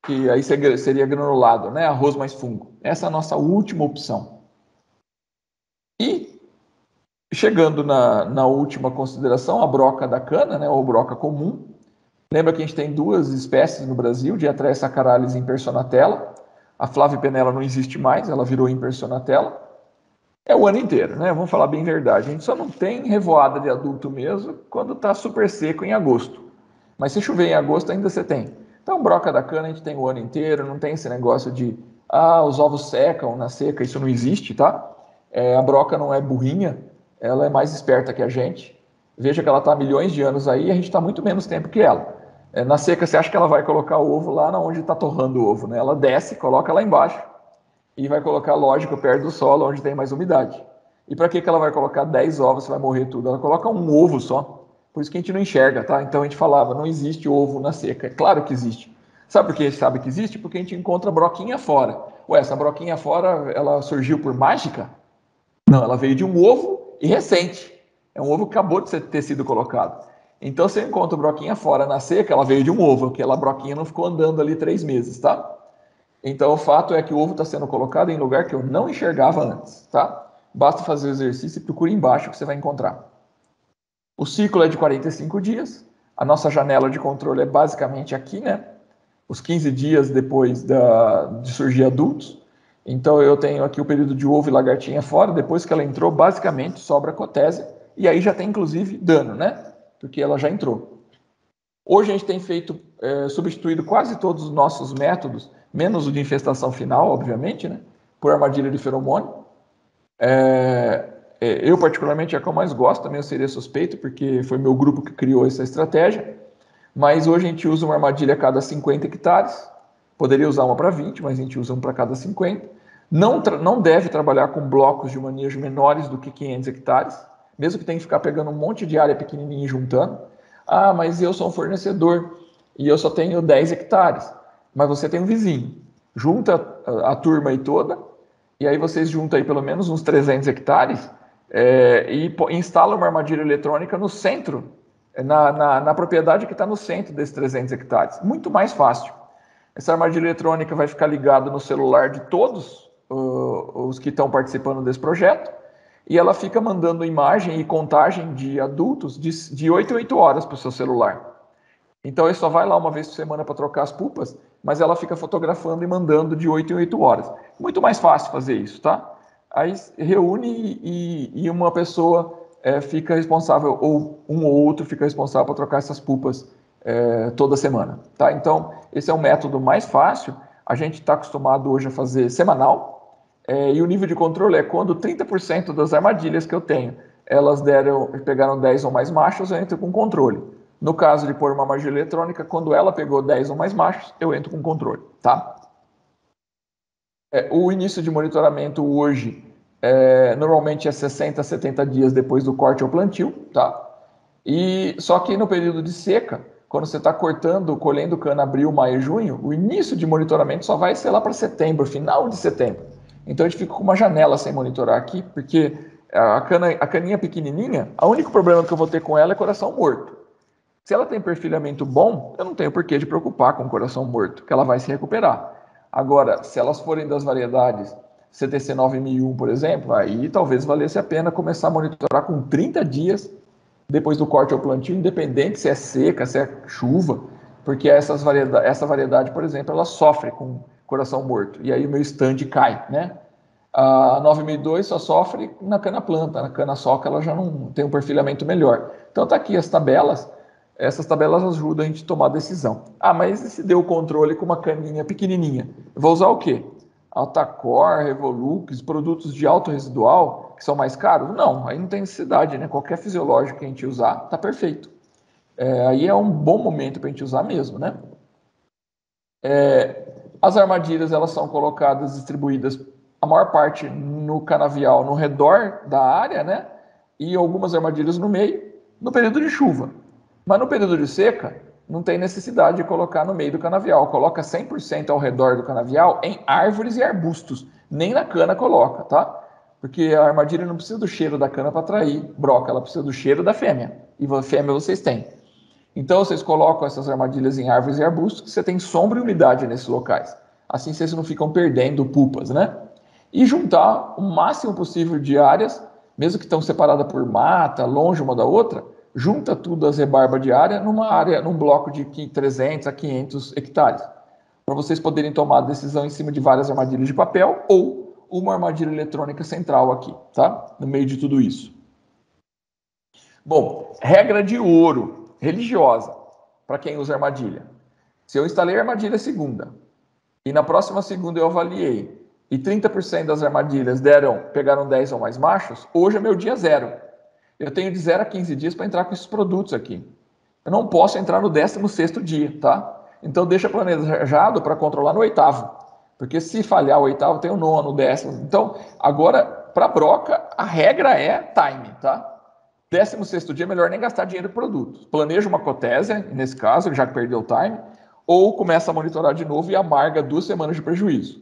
que aí seria granulado, né? Arroz mais fungo. Essa é a nossa última opção. E chegando na última consideração, a broca da cana, né? Ou broca comum. Lembra que a gente tem 2 espécies no Brasil, Diatreia saccharalis e Impersonatella. A Flavipenella não existe mais, ela virou Impersonatella. É o ano inteiro, né? Vamos falar bem a verdade. A gente só não tem revoada de adulto mesmo quando está super seco em agosto. Mas se chover em agosto, ainda você tem. Então, broca da cana a gente tem o ano inteiro, não tem esse negócio de os ovos secam na seca, isso não existe, tá? A broca não é burrinha, ela é mais esperta que a gente. Veja que ela está há milhões de anos aí e a gente está muito menos tempo que ela. Na seca, você acha que ela vai colocar o ovo lá onde está torrando o ovo, né? Ela desce, coloca lá embaixo e vai colocar, lógico, perto do solo, onde tem mais umidade. E para que ela vai colocar 10 ovos se vai morrer tudo? Ela coloca um ovo só. Por isso que a gente não enxerga, tá? Então a gente falava, não existe ovo na seca. É claro que existe. Sabe por que a gente sabe que existe? Porque a gente encontra broquinha fora. Ué, essa broquinha fora, ela surgiu por mágica? Não, ela veio de um ovo e recente. É um ovo que acabou de ter sido colocado. Então, se eu encontro broquinha fora na seca, ela veio de um ovo, aquela broquinha não ficou andando ali 3 meses, tá? Então, o fato é que o ovo está sendo colocado em lugar que eu não enxergava antes, tá? Basta fazer o exercício e procure embaixo que você vai encontrar. O ciclo é de 45 dias. A nossa janela de controle é basicamente aqui, né? Os 15 dias depois de surgir adultos. Então, eu tenho aqui o período de ovo e lagartinha fora. Depois que ela entrou, basicamente sobra cotésia. E aí já tem, inclusive, dano, né? Porque ela já entrou. Hoje a gente tem substituído quase todos os nossos métodos, menos o de infestação final, obviamente, né? Por armadilha de feromônio. Eu, particularmente, é a que eu mais gosto, também eu seria suspeito, porque foi meu grupo que criou essa estratégia. Mas hoje a gente usa uma armadilha a cada 50 hectares. Poderia usar uma para 20, mas a gente usa uma para cada 50. Não deve trabalhar com blocos de manejo menores do que 500 hectares, mesmo que tenha que ficar pegando um monte de área pequenininha e juntando. Ah, mas eu sou um fornecedor e eu só tenho 10 hectares. Mas você tem um vizinho. Junta a turma aí toda, e aí vocês juntam aí pelo menos uns 300 hectares e instalam uma armadilha eletrônica no centro, na propriedade que está no centro desses 300 hectares. Muito mais fácil. Essa armadilha eletrônica vai ficar ligada no celular de todos os que estão participando desse projeto, e ela fica mandando imagem e contagem de adultos de 8 em 8 horas para o seu celular. Então ele só vai lá uma vez por semana para trocar as pupas, mas ela fica fotografando e mandando de 8 em 8 horas. Muito mais fácil fazer isso, tá? Aí reúne e uma pessoa fica responsável, ou um ou outro fica responsável por trocar essas pupas toda semana, tá? Então esse é o método mais fácil. A gente está acostumado hoje a fazer semanal, e o nível de controle é quando 30% das armadilhas que eu tenho, elas pegaram 10 ou mais machos, eu entro com controle. No caso de pôr uma armadilha eletrônica, quando ela pegou 10 ou mais machos, eu entro com controle, tá? O início de monitoramento hoje normalmente é 60 a 70 dias depois do corte ou plantio, tá? E só que no período de seca, quando você está cortando, colhendo cana abril, maio e junho, o início de monitoramento só vai ser lá para setembro, final de setembro. Então a gente fica com uma janela sem monitorar aqui, porque a caninha pequenininha, o único problema que eu vou ter com ela é coração morto. Se ela tem perfilhamento bom, eu não tenho por que de preocupar com o coração morto, que ela vai se recuperar. Agora, se elas forem das variedades CTC 9001, por exemplo, aí talvez valesse a pena começar a monitorar com 30 dias depois do corte ao plantio, independente se é seca, se é chuva, porque essa variedade, por exemplo, ela sofre com coração morto, e aí o meu stand cai, né? A 9002 só sofre na cana planta, na cana soca ela já não tem um perfilhamento melhor. Então tá aqui as tabelas, essas tabelas ajudam a gente a tomar decisão. Ah, mas se deu o controle com uma caninha pequenininha, eu vou usar o quê? Altacor, Revolux, produtos de alto residual, que são mais caros? Não, aí não tem necessidade, né? Qualquer fisiológico que a gente usar, tá perfeito. Aí é um bom momento para a gente usar mesmo, né? As armadilhas, elas são colocadas, distribuídas, a maior parte no canavial, no redor da área, né? E algumas armadilhas no meio, no período de chuva. Mas no período de seca, não tem necessidade de colocar no meio do canavial. Coloca 100% ao redor do canavial em árvores e arbustos. Nem na cana coloca, tá? Porque a armadilha não precisa do cheiro da cana para atrair broca, ela precisa do cheiro da fêmea. E a fêmea vocês têm. Então vocês colocam essas armadilhas em árvores e arbustos, que você tem sombra e umidade nesses locais. Assim vocês não ficam perdendo pupas, né? E juntar o máximo possível de áreas, mesmo que estão separadas por mata, longe uma da outra, junta tudo as rebarbas de área num bloco de 300 a 500 hectares, para vocês poderem tomar a decisão em cima de várias armadilhas de papel ou uma armadilha eletrônica central aqui, tá? No meio de tudo isso. Bom, regra de ouro, religiosa, para quem usa armadilha. Se eu instalei a armadilha segunda, e na próxima segunda eu avaliei, e 30% das armadilhas pegaram 10 ou mais machos, hoje é meu dia zero. Eu tenho de 0 a 15 dias para entrar com esses produtos aqui. Eu não posso entrar no 16º dia, tá? Então deixa planejado para controlar no 8º. Porque se falhar o 8º, tem o 9º, o 10º. Então, agora, para broca, a regra é time, tá? 16º dia, melhor nem gastar dinheiro com produtos. Planeja uma cotésia, nesse caso, já que perdeu o time, ou começa a monitorar de novo e amarga 2 semanas de prejuízo.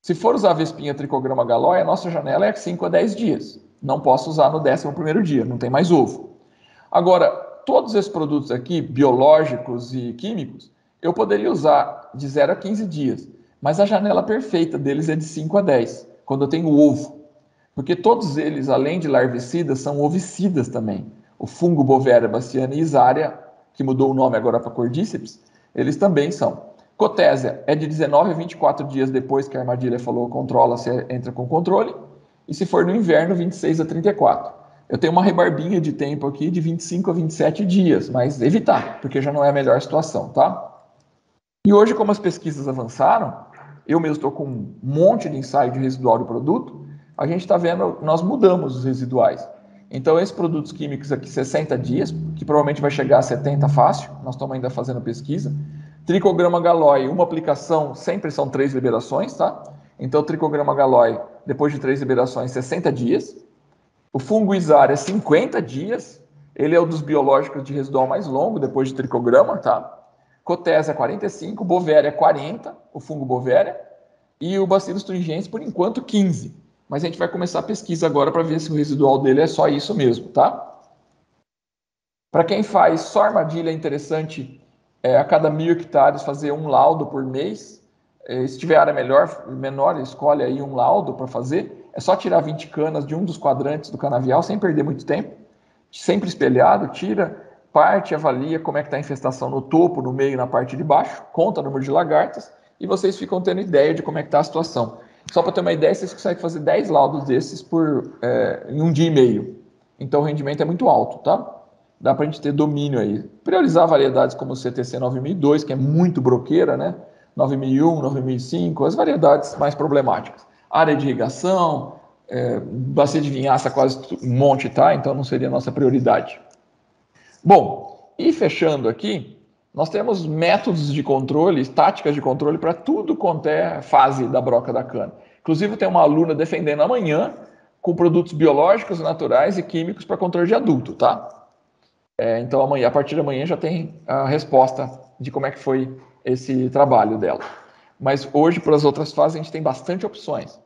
Se for usar a Vespinha Tricograma Galloy, a nossa janela é 5 a 10 dias. Não posso usar no 11º dia, não tem mais ovo. Agora, todos esses produtos aqui, biológicos e químicos, eu poderia usar de 0 a 15 dias, mas a janela perfeita deles é de 5 a 10, quando eu tenho ovo. Porque todos eles, além de larvicidas, são ovicidas também. O fungo Bovéria, baciana e Isária, que mudou o nome agora para Cordyceps, eles também são. Cotésia é de 19 a 24 dias depois que a armadilha falou controla, você entra com controle. E se for no inverno, 26 a 34. Eu tenho uma rebarbinha de tempo aqui de 25 a 27 dias, mas evitar, porque já não é a melhor situação, tá? E hoje, como as pesquisas avançaram, eu mesmo estou com um monte de ensaio de residual de produto, a gente está vendo, nós mudamos os residuais. Então, esses produtos químicos aqui, 60 dias, que provavelmente vai chegar a 70 fácil, nós estamos ainda fazendo pesquisa. Tricograma Galloy, uma aplicação, sempre são 3 liberações, tá? Então, tricograma Galloy, depois de 3 liberações, 60 dias. O fungo Isária, 50 dias. Ele é um dos biológicos de residual mais longo, depois de tricograma, tá? Cotésia, 45. Bovéria, 40. O fungo Bovéria. E o Bacillus thuringiensis, por enquanto, 15. Mas a gente vai começar a pesquisa agora para ver se o residual dele é só isso mesmo, tá? Para quem faz só armadilha, é interessante a cada 1.000 hectares fazer um laudo por mês. Se tiver área menor, escolhe aí um laudo para fazer. É só tirar 20 canas de um dos quadrantes do canavial, sem perder muito tempo. Sempre espelhado, tira, parte, avalia como é que está a infestação no topo, no meio e na parte de baixo, conta o número de lagartas, e vocês ficam tendo ideia de como é que está a situação. Só para ter uma ideia, vocês conseguem fazer 10 laudos desses em 1 dia e meio. Então o rendimento é muito alto, tá? Dá para a gente ter domínio aí. Priorizar variedades como o CTC 9002, que é muito broqueira, né? 9001, 9005, as variedades mais problemáticas. Área de irrigação, bacia de vinhaça quase um monte, tá? Então não seria a nossa prioridade. Bom, e fechando aqui, nós temos métodos de controle, táticas de controle para tudo quanto é fase da broca da cana. Inclusive, tem uma aluna defendendo amanhã com produtos biológicos, naturais e químicos para controle de adulto, tá? Então, amanhã, a partir de amanhã já tem a resposta de como é que foi esse trabalho dela. Mas hoje, para as outras fases, a gente tem bastante opções.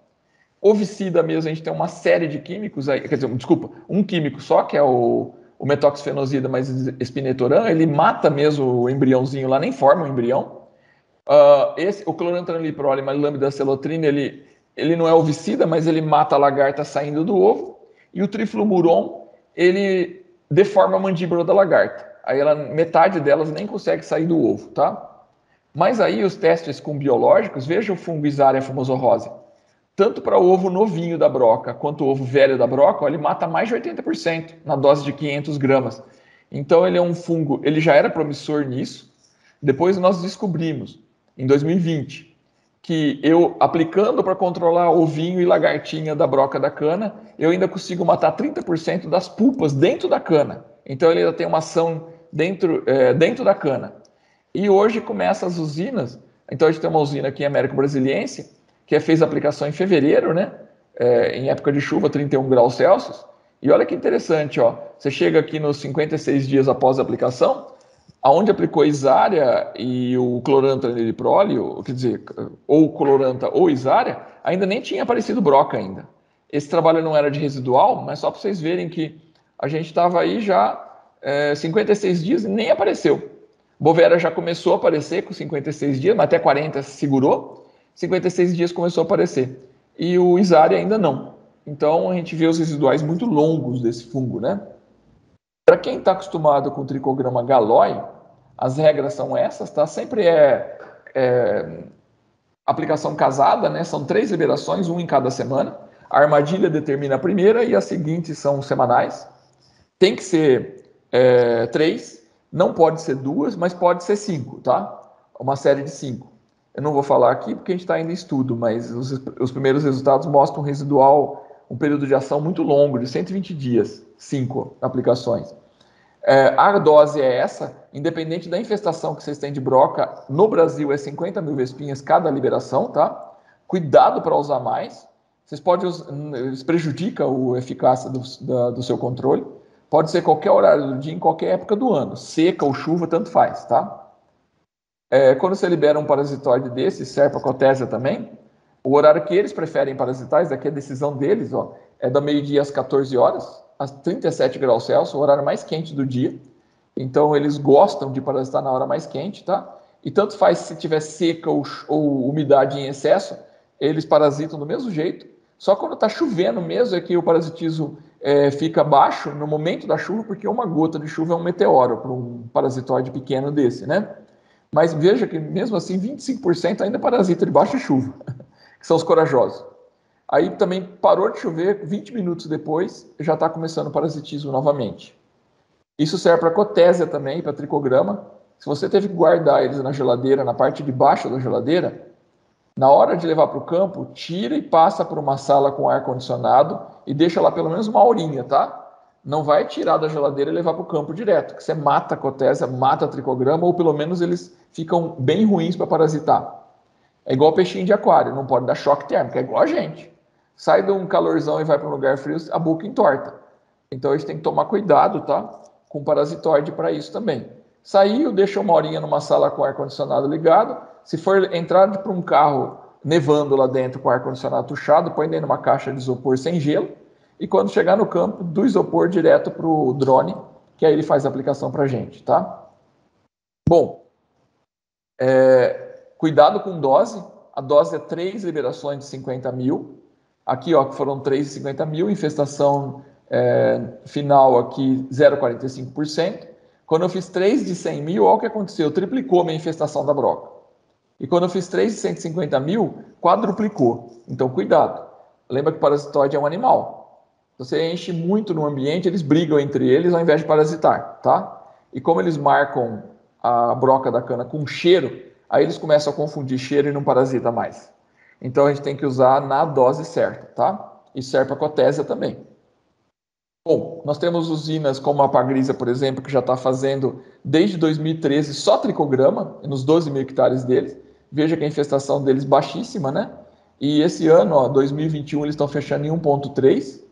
Ovicida mesmo, a gente tem uma série de químicos, quer dizer, desculpa, um químico só, que é o metoxifenosida mais espinetoram, ele mata mesmo o embriãozinho lá, nem forma o embrião. O clorantraniprole mais lambda-celotrina, ele não é ovicida, mas ele mata a lagarta saindo do ovo. E o triflumuron, ele deforma a mandíbula da lagarta. Aí metade delas nem consegue sair do ovo, tá? Mas aí os testes com biológicos, veja o fungo Isária fumosorrose. Tanto para o ovo novinho da broca quanto o ovo velho da broca, ele mata mais de 80% na dose de 500 gramas. Então ele é um fungo, ele já era promissor nisso. Depois nós descobrimos, em 2020, que eu, aplicando para controlar ovinho e lagartinha da broca da cana, eu ainda consigo matar 30% das pulpas dentro da cana. Então ele ainda tem uma ação dentro da cana. E hoje começa as usinas. Então a gente tem uma usina aqui em Américo Brasiliense, que fez a aplicação em fevereiro, né? Em época de chuva, 31 graus Celsius. E olha que interessante, ó. Você chega aqui nos 56 dias após a aplicação, aonde aplicou Isária e o clorantraniprole, quer dizer, ou cloranta ou Isária, ainda nem tinha aparecido broca ainda. Esse trabalho não era de residual, mas só para vocês verem que a gente estava aí já 56 dias e nem apareceu. Bovéria já começou a aparecer com 56 dias, mas até 40 segurou. 56 dias começou a aparecer. E o Isária ainda não. Então a gente vê os residuais muito longos desse fungo, né? Para quem está acostumado com o tricograma Galloy, as regras são essas, tá? Sempre aplicação casada, né? São 3 liberações, 1 em cada semana. A armadilha determina a primeira e as seguintes são semanais. Tem que ser 3, não pode ser 2, mas pode ser 5, tá? Uma série de 5. Eu não vou falar aqui porque a gente está ainda em estudo, mas os primeiros resultados mostram um residual, um período de ação muito longo, de 120 dias, 5 aplicações. A dose é essa, independente da infestação que vocês têm de broca, no Brasil é 50 mil vespinhas cada liberação, tá? Cuidado para usar mais, vocês podem usar, isso prejudica a eficácia do seu controle. Pode ser qualquer horário do dia, em qualquer época do ano. Seca ou chuva, tanto faz, tá? Quando você libera um parasitóide desse, Serpa cotésia também, o horário que eles preferem parasitar, isso daqui é a decisão deles, ó, é da meio-dia às 14 horas, às 37 graus Celsius, o horário mais quente do dia. Então, eles gostam de parasitar na hora mais quente, tá? E tanto faz se tiver seca ou umidade em excesso, eles parasitam do mesmo jeito. Só quando está chovendo mesmo é que o parasitismo fica baixo no momento da chuva, porque uma gota de chuva é um meteoro para um parasitóide pequeno desse, né? Mas veja que mesmo assim 25% ainda parasita debaixo de chuva, que são os corajosos. Aí também parou de chover, 20 minutos depois já está começando o parasitismo novamente. Isso serve para cotésia também, para tricograma. Se você teve que guardar eles na geladeira, na parte de baixo da geladeira, na hora de levar para o campo, tira e passa por uma sala com ar-condicionado e deixa lá pelo menos uma horinha, tá? Não vai tirar da geladeira e levar para o campo direto, que você mata a cotésia, mata a tricograma, ou pelo menos eles ficam bem ruins para parasitar. É igual peixinho de aquário, não pode dar choque térmico, é igual a gente. Sai de um calorzão e vai para um lugar frio, a boca entorta. Então a gente tem que tomar cuidado, tá? Com parasitóide para isso também. Saiu, deixa uma horinha numa sala com ar-condicionado ligado. Se for entrar para um carro nevando lá dentro com ar-condicionado tuchado, põe dentro de uma caixa de isopor sem gelo. E quando chegar no campo, do isopor direto para o drone, que aí ele faz a aplicação para a gente, tá? Bom, cuidado com dose. A dose é 3 liberações de 50 mil. Aqui, ó, foram 3 de 50 mil. Infestação final aqui, 0,45%. Quando eu fiz 3 de 100 mil, olha o que aconteceu. Triplicou a minha infestação da broca. E quando eu fiz 3 de 150 mil, quadruplicou. Então, cuidado. Lembra que o parasitóide é um animal. Você enche muito no ambiente, eles brigam entre eles ao invés de parasitar, tá? E como eles marcam a broca da cana com cheiro, aí eles começam a confundir cheiro e não parasita mais. Então a gente tem que usar na dose certa, tá? Isso serve para cotésia também. Bom, nós temos usinas como a Pagrisa, por exemplo, que já está fazendo desde 2013 só tricograma, nos 12 mil hectares deles. Veja que a infestação deles baixíssima, né? E esse ano, ó, 2021, eles estão fechando em 1,3.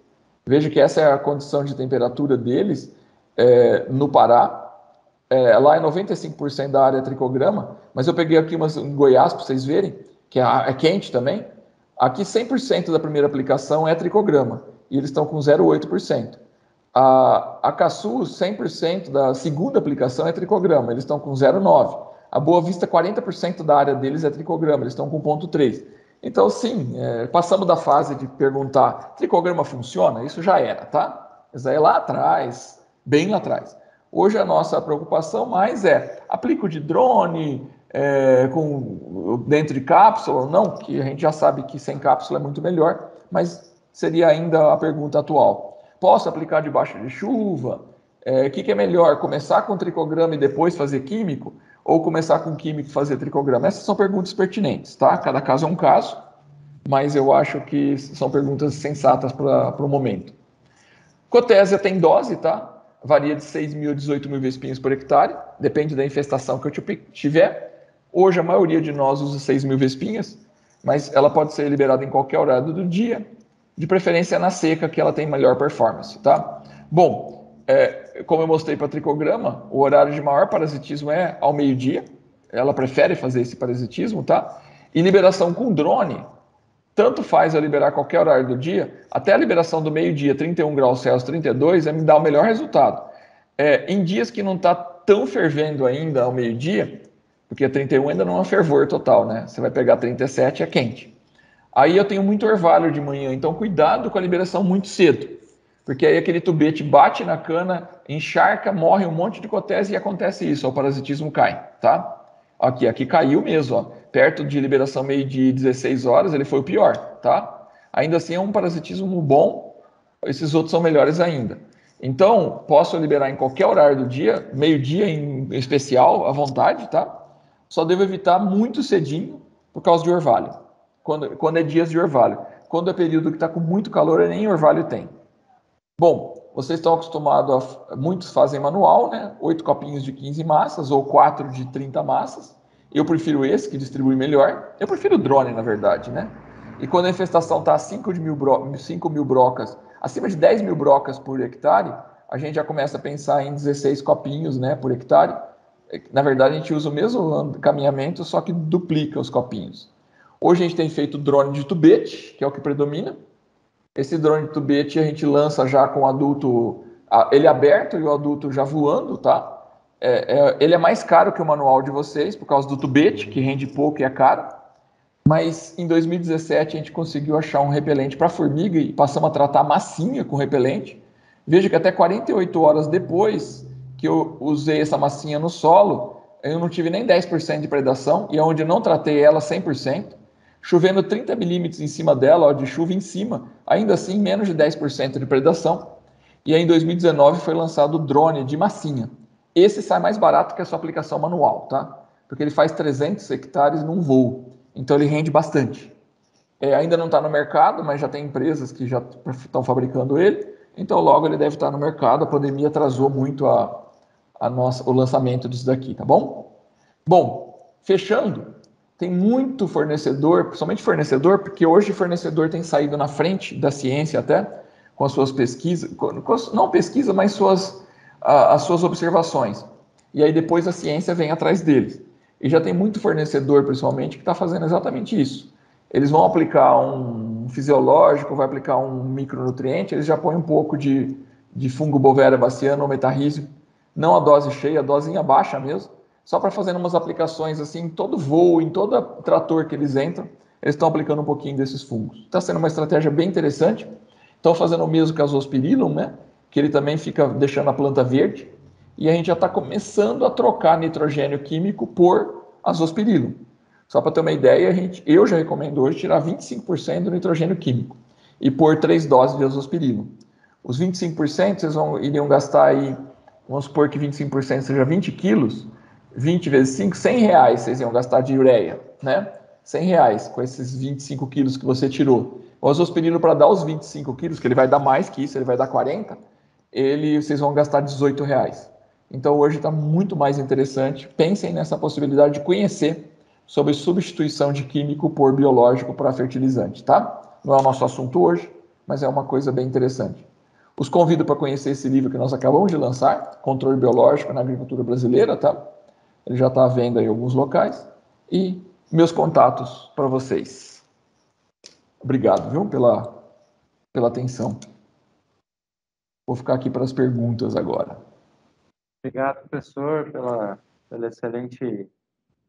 Veja que essa é a condição de temperatura deles no Pará. Lá é 95% da área tricograma, mas eu peguei aqui umas em Goiás para vocês verem, que é quente também. Aqui 100% da primeira aplicação é tricograma, e eles estão com 0,8%. A Caçu, 100% da segunda aplicação é tricograma, eles estão com 0,9%. A Boa Vista, 40% da área deles é tricograma, eles estão com 0,3%. Então, sim, passamos da fase de perguntar, tricograma funciona? Isso já era, tá? Isso aí é lá atrás, bem lá atrás. Hoje a nossa preocupação mais aplico de drone, dentro de cápsula ou não, que a gente já sabe que sem cápsula é muito melhor, mas seria ainda a pergunta atual. Posso aplicar debaixo de chuva? O que é melhor, começar com tricograma e depois fazer químico? Ou começar com químico e fazer tricograma? Essas são perguntas pertinentes, tá? Cada caso é um caso, mas eu acho que são perguntas sensatas para o momento. Cotésia tem dose, tá? Varia de 6 mil a 18 mil vespinhos por hectare, depende da infestação que eu tiver. Hoje a maioria de nós usa 6 mil vespinhas, mas ela pode ser liberada em qualquer horário do dia, de preferência na seca, que ela tem melhor performance, tá? Bom, como eu mostrei para tricograma, o horário de maior parasitismo é ao meio-dia, ela prefere fazer esse parasitismo, tá? E liberação com drone, tanto faz eu liberar qualquer horário do dia, até a liberação do meio-dia, 31 graus Celsius, 32, me dá o melhor resultado. Em dias que não está tão fervendo ainda ao meio-dia, porque 31 ainda não é um fervor total, né? Você vai pegar 37, é quente. Aí eu tenho muito orvalho de manhã, então cuidado com a liberação muito cedo, porque aí aquele tubete bate na cana, encharca, morre um monte de cotésia e acontece isso, o parasitismo cai, tá? Aqui caiu mesmo, ó. Perto de liberação meio-dia 16 horas, ele foi o pior, tá? Ainda assim é um parasitismo bom, esses outros são melhores ainda. Então, posso liberar em qualquer horário do dia, meio-dia em especial, à vontade, tá? Só devo evitar muito cedinho por causa de orvalho, quando é dias de orvalho. Quando é período que está com muito calor, nem orvalho tem. Bom, vocês estão acostumados muitos fazem manual, né? 8 copinhos de 15 massas ou 4 de 30 massas. Eu prefiro esse, que distribui melhor. Eu prefiro o drone, na verdade, né? E quando a infestação está 5 mil brocas, acima de 10 mil brocas por hectare, a gente já começa a pensar em 16 copinhos, né, por hectare. Na verdade, a gente usa o mesmo caminhamento, só que duplica os copinhos. Hoje a gente tem feito drone de tubete, que é o que predomina. Esse drone de tubete a gente lança já com o adulto, ele aberto e o adulto já voando, tá? Ele é mais caro que o manual de vocês, por causa do tubete, que rende pouco e é caro. Mas em 2017 a gente conseguiu achar um repelente para formiga e passamos a tratar massinha com repelente. Veja que até 48 horas depois que eu usei essa massinha no solo, eu não tive nem 10% de predação, e onde eu não tratei ela 100%, chovendo 30 milímetros em cima dela, ó, de chuva em cima, ainda assim menos de 10% de predação. E aí em 2019 foi lançado o drone de massinha. Esse sai mais barato que a sua aplicação manual, tá? Porque ele faz 300 hectares num voo. Então ele rende bastante. Ainda não está no mercado, mas já tem empresas que já estão fabricando ele. Então logo ele deve estar no mercado. A pandemia atrasou muito o lançamento disso daqui, tá bom? Bom, fechando, tem muito fornecedor, principalmente fornecedor, porque hoje fornecedor tem saído na frente da ciência até, com as suas pesquisas, não pesquisa, mas as suas observações. E aí depois a ciência vem atrás deles. E já tem muito fornecedor, principalmente, que está fazendo exatamente isso. Eles vão aplicar um fisiológico, vai aplicar um micronutriente, eles já põem um pouco de fungo Bovéria baciano ou metarrísio, não a dose cheia, a dosinha baixa mesmo, só para fazer umas aplicações assim, em todo voo, em todo trator que eles entram, eles estão aplicando um pouquinho desses fungos. Está sendo uma estratégia bem interessante. Estão fazendo o mesmo que a Azospirillum, né? Que ele também fica deixando a planta verde. E a gente já está começando a trocar nitrogênio químico por Azospirillum. Só para ter uma ideia, eu já recomendo hoje tirar 25% do nitrogênio químico e pôr 3 doses de Azospirillum. Os 25% vocês iriam gastar aí, vamos supor que 25% seja 20 quilos, 20 vezes 5, 100 reais vocês iam gastar de ureia, né? 100 reais com esses 25 quilos que você tirou. O Azospirillum, para dar os 25 quilos, que ele vai dar mais que isso, ele vai dar 40, vocês vão gastar 18 reais. Então hoje está muito mais interessante. Pensem nessa possibilidade de conhecer sobre substituição de químico por biológico para fertilizante, tá? Não é o nosso assunto hoje, mas é uma coisa bem interessante. Os convido para conhecer esse livro que nós acabamos de lançar, Controle Biológico na Agricultura Brasileira, tá? Ele já está à venda em alguns locais. E meus contatos para vocês. Obrigado, viu, pela atenção. Vou ficar aqui para as perguntas agora. Obrigado, professor, pela excelente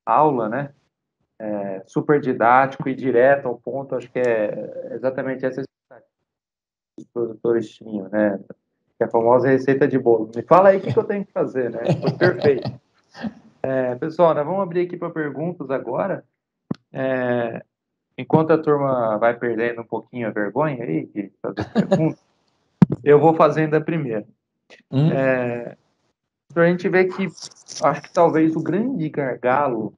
aula, né? Super didático e direto ao ponto. Acho que é exatamente essa expectativa que os produtores tinham, né? Que é a famosa receita de bolo. Me fala aí o que eu tenho que fazer, né? Foi perfeito. Pessoal, nós vamos abrir aqui para perguntas agora. Enquanto a turma vai perdendo um pouquinho a vergonha aí de fazer perguntas, eu vou fazendo a primeira. A gente vê que acho que talvez o grande gargalo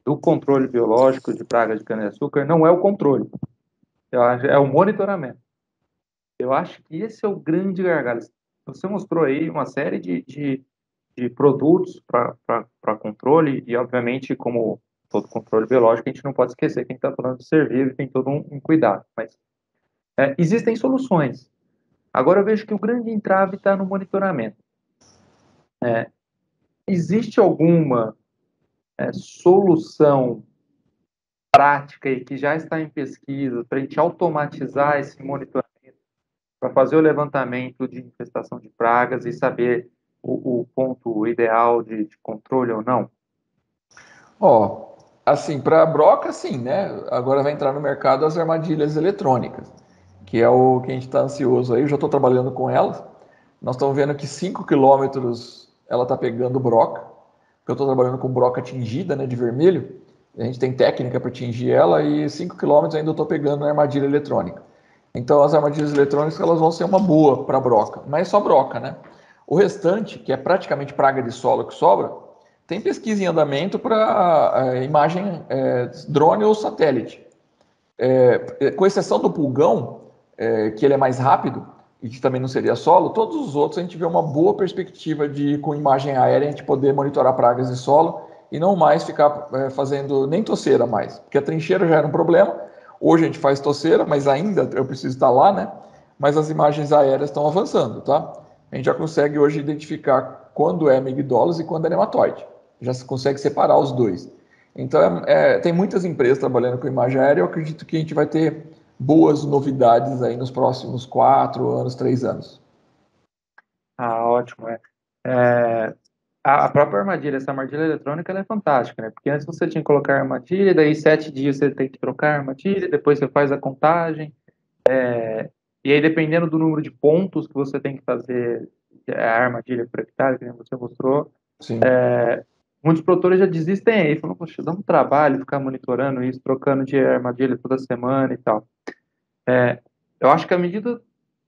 do controle biológico de pragas de cana-de-açúcar não é o controle, eu acho, é o monitoramento. Eu acho que esse é o grande gargalo. Você mostrou aí uma série de produtos para controle e, obviamente, como todo controle biológico, a gente não pode esquecer que a gente está falando de ser vivo e tem todo um cuidado. Mas existem soluções. Agora eu vejo que o grande entrave está no monitoramento. Existe alguma solução prática e que já está em pesquisa para a gente automatizar esse monitoramento, para fazer o levantamento de infestação de pragas e saber o ponto ideal de controle ou não? Assim, para a broca, sim, né? Agora vai entrar no mercado as armadilhas eletrônicas, que é o que a gente está ansioso aí. Eu já estou trabalhando com elas. Nós estamos vendo que 5 quilômetros ela está pegando broca, porque eu estou trabalhando com broca tingida, né, de vermelho. A gente tem técnica para tingir ela e 5 quilômetros ainda eu estou pegando na armadilha eletrônica. Então as armadilhas eletrônicas elas vão ser uma boa para broca, mas é só broca, né? O restante, que é praticamente praga de solo que sobra, tem pesquisa em andamento para imagem drone ou satélite. Com exceção do pulgão, que ele é mais rápido e que também não seria solo, todos os outros a gente vê uma boa perspectiva de, com imagem aérea, a gente poder monitorar pragas de solo e não mais ficar fazendo nem toceira mais, porque a trincheira já era um problema. Hoje a gente faz toceira, mas ainda eu preciso estar lá, né? mas as imagens aéreas estão avançando, tá? A gente já consegue hoje identificar quando é amigdala e quando é nematóide. Já se consegue separar os dois. Então, tem muitas empresas trabalhando com imagem aérea. Eu acredito que a gente vai ter boas novidades aí nos próximos 4 anos, 3 anos. Ah, ótimo. A própria armadilha, essa armadilha eletrônica, ela é fantástica, né? Porque antes você tinha que colocar a armadilha, daí 7 dias você tem que trocar a armadilha, depois você faz a contagem, e aí dependendo do número de pontos que você tem que fazer a armadilha por hectare, que nem você mostrou, Sim. muitos produtores já desistem aí, falam, poxa, dá um trabalho ficar monitorando isso, trocando de armadilha toda semana e tal. Eu acho que à medida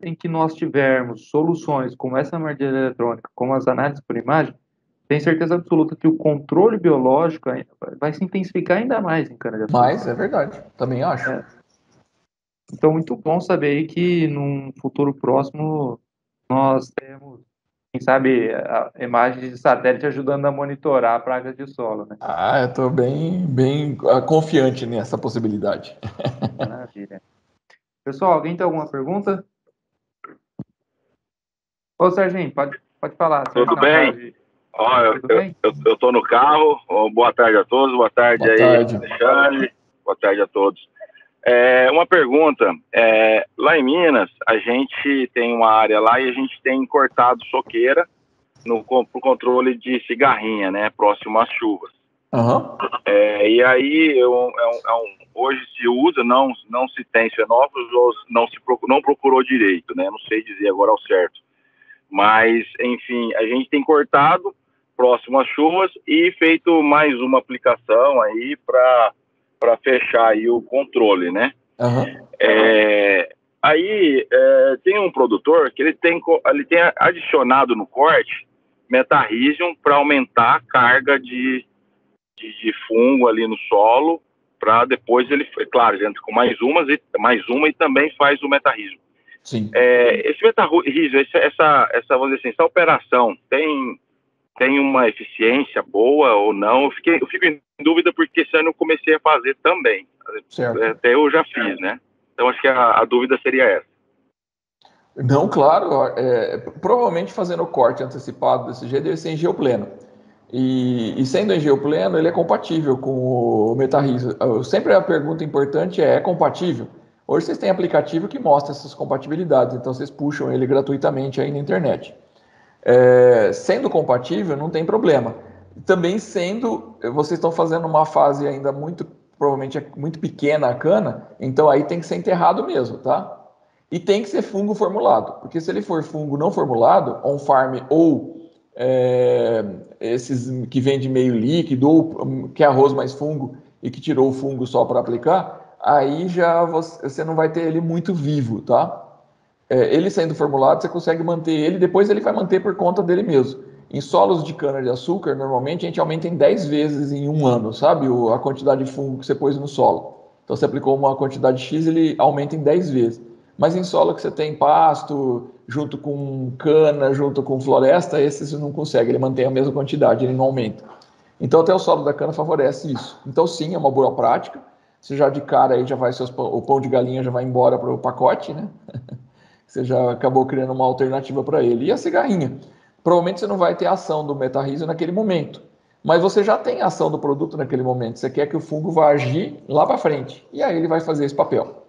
em que nós tivermos soluções como essa armadilha eletrônica, como as análises por imagem, tenho certeza absoluta que o controle biológico vai se intensificar ainda mais em cana-de-açúcar. Mas é verdade, também acho. Então, muito bom saber aí que num futuro próximo nós temos, quem sabe, imagens de satélite ajudando a monitorar pragas de solo, né? Eu estou bem confiante nessa possibilidade. Maravilha. Pessoal, alguém tem alguma pergunta? Ô, Serginho, pode falar. Tudo Serginho, não, bem? Ó, tudo bem? eu tô no carro. Boa tarde a todos. Boa tarde Boa aí, tarde. Alexandre. Boa tarde a todos. Uma pergunta. Lá em Minas, a gente tem uma área lá e a gente tem cortado soqueira pro controle de cigarrinha, né? Próximo às chuvas. Uhum. E aí, hoje se usa, não se tem fenófilos ou não procurou direito, né? Não sei dizer agora ao certo. Mas, enfim, a gente tem cortado próximo às chuvas e feito mais uma aplicação aí para fechar aí o controle, né? Uhum. Tem um produtor que ele tem adicionado no corte metarrhizium para aumentar a carga de fungo ali no solo, para depois ele, claro, ele entra com mais uma e também faz o metarrhizium. Sim. Esse metarrhizium, vamos dizer assim, essa operação tem uma eficiência boa ou não? Eu fico em dúvida porque esse ano eu comecei a fazer também. Certo. Até eu já fiz, né? Então acho que a dúvida seria essa. Não, claro, provavelmente fazendo o corte antecipado desse jeito, ele ser em geopleno. E sendo em geopleno, ele é compatível com o metarrhizium. Sempre a pergunta importante é compatível? Hoje vocês têm aplicativo que mostra essas compatibilidades, então vocês puxam ele gratuitamente aí na internet. Sendo compatível, não tem problema. Também vocês estão fazendo uma fase ainda provavelmente muito pequena a cana, então aí tem que ser enterrado mesmo, tá? E tem que ser fungo formulado, porque se ele for fungo não formulado, on-farm ou esses que vende meio líquido, ou que é arroz mais fungo e que tirou o fungo só para aplicar, aí já você não vai ter ele muito vivo, tá? Ele sendo formulado, você consegue manter ele, depois ele vai manter por conta dele mesmo. Em solos de cana-de-açúcar, normalmente a gente aumenta em 10 vezes em um ano, sabe? A quantidade de fungo que você pôs no solo. Então, você aplicou uma quantidade X, ele aumenta em 10 vezes. Mas em solo que você tem pasto, junto com cana, junto com floresta, esse você não consegue, ele mantém a mesma quantidade, ele não aumenta. Então, até o solo da cana favorece isso. Então, sim, é uma boa prática. Você já de cara aí já vai o pão de galinha já vai embora para o pacote, né? Você já acabou criando uma alternativa para ele. E a cigarrinha? Provavelmente você não vai ter ação do metarrhizium naquele momento, mas você já tem a ação do produto naquele momento. Você quer que o fungo vá agir lá para frente, e aí ele vai fazer esse papel.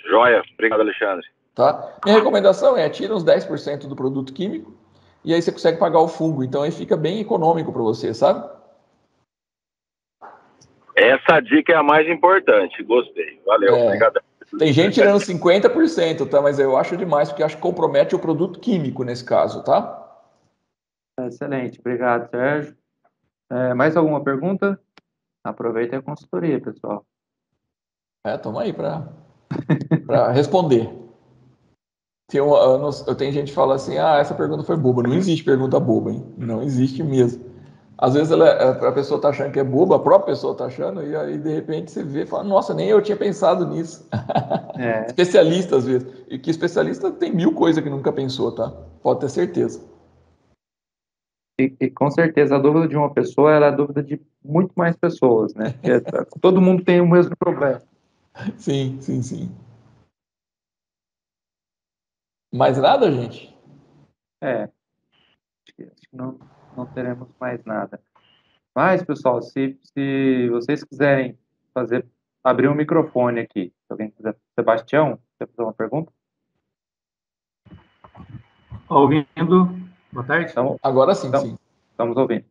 Joia. Obrigado, Alexandre. Tá? Minha recomendação tira uns 10% do produto químico, e aí você consegue pagar o fungo. Então aí fica bem econômico para você, sabe? Essa dica é a mais importante. Gostei. Valeu. Obrigado. Tem gente tirando 50%, tá? Mas eu acho demais, porque acho que compromete o produto químico nesse caso, tá? Excelente. Obrigado, Sérgio. Mais alguma pergunta? Aproveita a consultoria, pessoal. Tamo aí para responder. Tem gente que fala assim, essa pergunta foi boba. Não existe pergunta boba, hein? Não existe mesmo. Às vezes a pessoa está achando que é boba, a própria pessoa está achando, e aí de repente você vê e fala, nossa, nem eu tinha pensado nisso. Especialista, às vezes. E que especialista tem 1000 coisas que nunca pensou, tá? Pode ter certeza. E com certeza a dúvida de uma pessoa é a dúvida de muito mais pessoas, né? Porque todo mundo tem o mesmo problema. Sim. Mais nada, gente? Acho que não teremos mais nada. Mas, pessoal, se vocês quiserem abrir um microfone aqui, se alguém quiser, Sebastião, quer fazer uma pergunta? Ouvindo? Boa tarde. Agora sim, sim. Estamos ouvindo.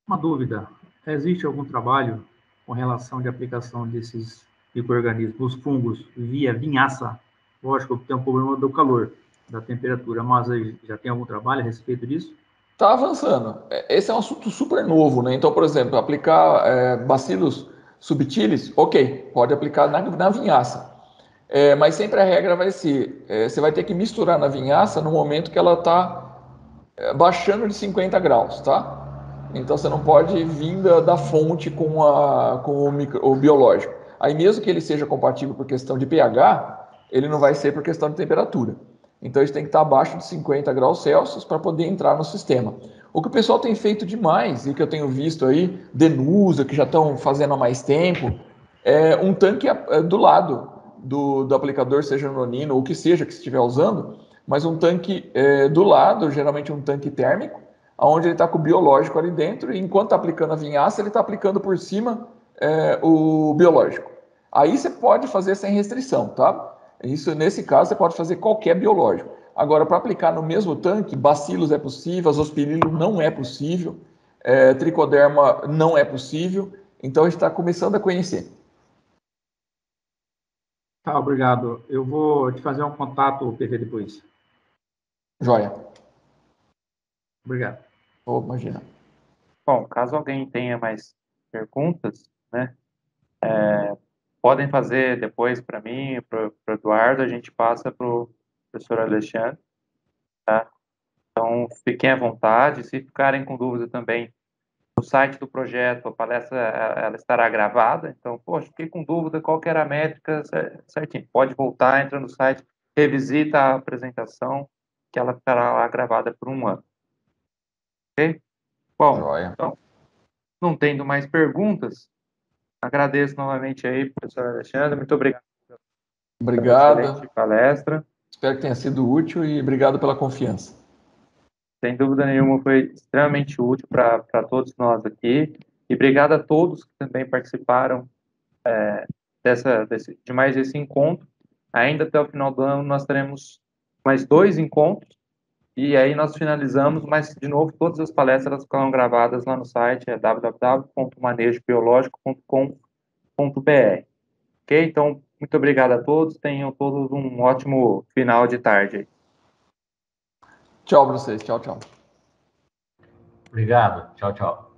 Uma dúvida. Existe algum trabalho com relação de aplicação desses micro-organismos, os fungos, via vinhaça? Lógico que tem um problema do calor, da temperatura, mas já tem algum trabalho a respeito disso? Está avançando. Esse é um assunto super novo, né? Então, por exemplo, aplicar bacilos subtilis, ok, pode aplicar na vinhaça. Mas sempre a regra vai ser, você vai ter que misturar na vinhaça no momento que ela está baixando de 50 graus, tá? Então você não pode vir da fonte com o biológico. Aí mesmo que ele seja compatível por questão de pH, ele não vai ser por questão de temperatura. Então ele tem que estar abaixo de 50 graus Celsius para poder entrar no sistema. O que o pessoal tem feito demais, e que eu tenho visto aí, Denusa, que já estão fazendo há mais tempo, é um tanque do lado do aplicador, seja no Nino ou o que seja que estiver usando, mas um tanque do lado, geralmente um tanque térmico, onde ele está com o biológico ali dentro, e enquanto está aplicando a vinhaça, ele está aplicando por cima o biológico. Aí você pode fazer sem restrição, tá? Isso, nesse caso, você pode fazer qualquer biológico. Agora, para aplicar no mesmo tanque, bacilos é possível, azospirilo não é possível, tricoderma não é possível, então a gente está começando a conhecer. Tá, obrigado. Eu vou te fazer um contato, PV, depois. Joia. Obrigado. Oh, imagina. Bom, caso alguém tenha mais perguntas, né, podem fazer depois para mim, para o Eduardo, a gente passa para o professor Alexandre, tá? Então, fiquem à vontade. Se ficarem com dúvida também, no site do projeto, a palestra ela estará gravada. Então, poxa, fiquei com dúvida qual que era a métrica, certinho. Pode voltar, entra no site, revisita a apresentação, que ela estará lá gravada por 1 ano. Ok? Bom, Joia. então, não tendo mais perguntas, agradeço novamente aí, professor Alexandre. Muito obrigado pela excelente palestra. Espero que tenha sido útil e obrigado pela confiança. Sem dúvida nenhuma, foi extremamente útil para todos nós aqui. E obrigado a todos que também participaram de mais esse encontro. Ainda até o final do ano nós teremos mais 2 encontros. E aí nós finalizamos, mas, de novo, todas as palestras ficarão gravadas lá no site, www.manejobiológico.com.br. Ok? Então, muito obrigado a todos. Tenham todos um ótimo final de tarde. Tchau para vocês. Tchau, tchau. Obrigado. Tchau, tchau.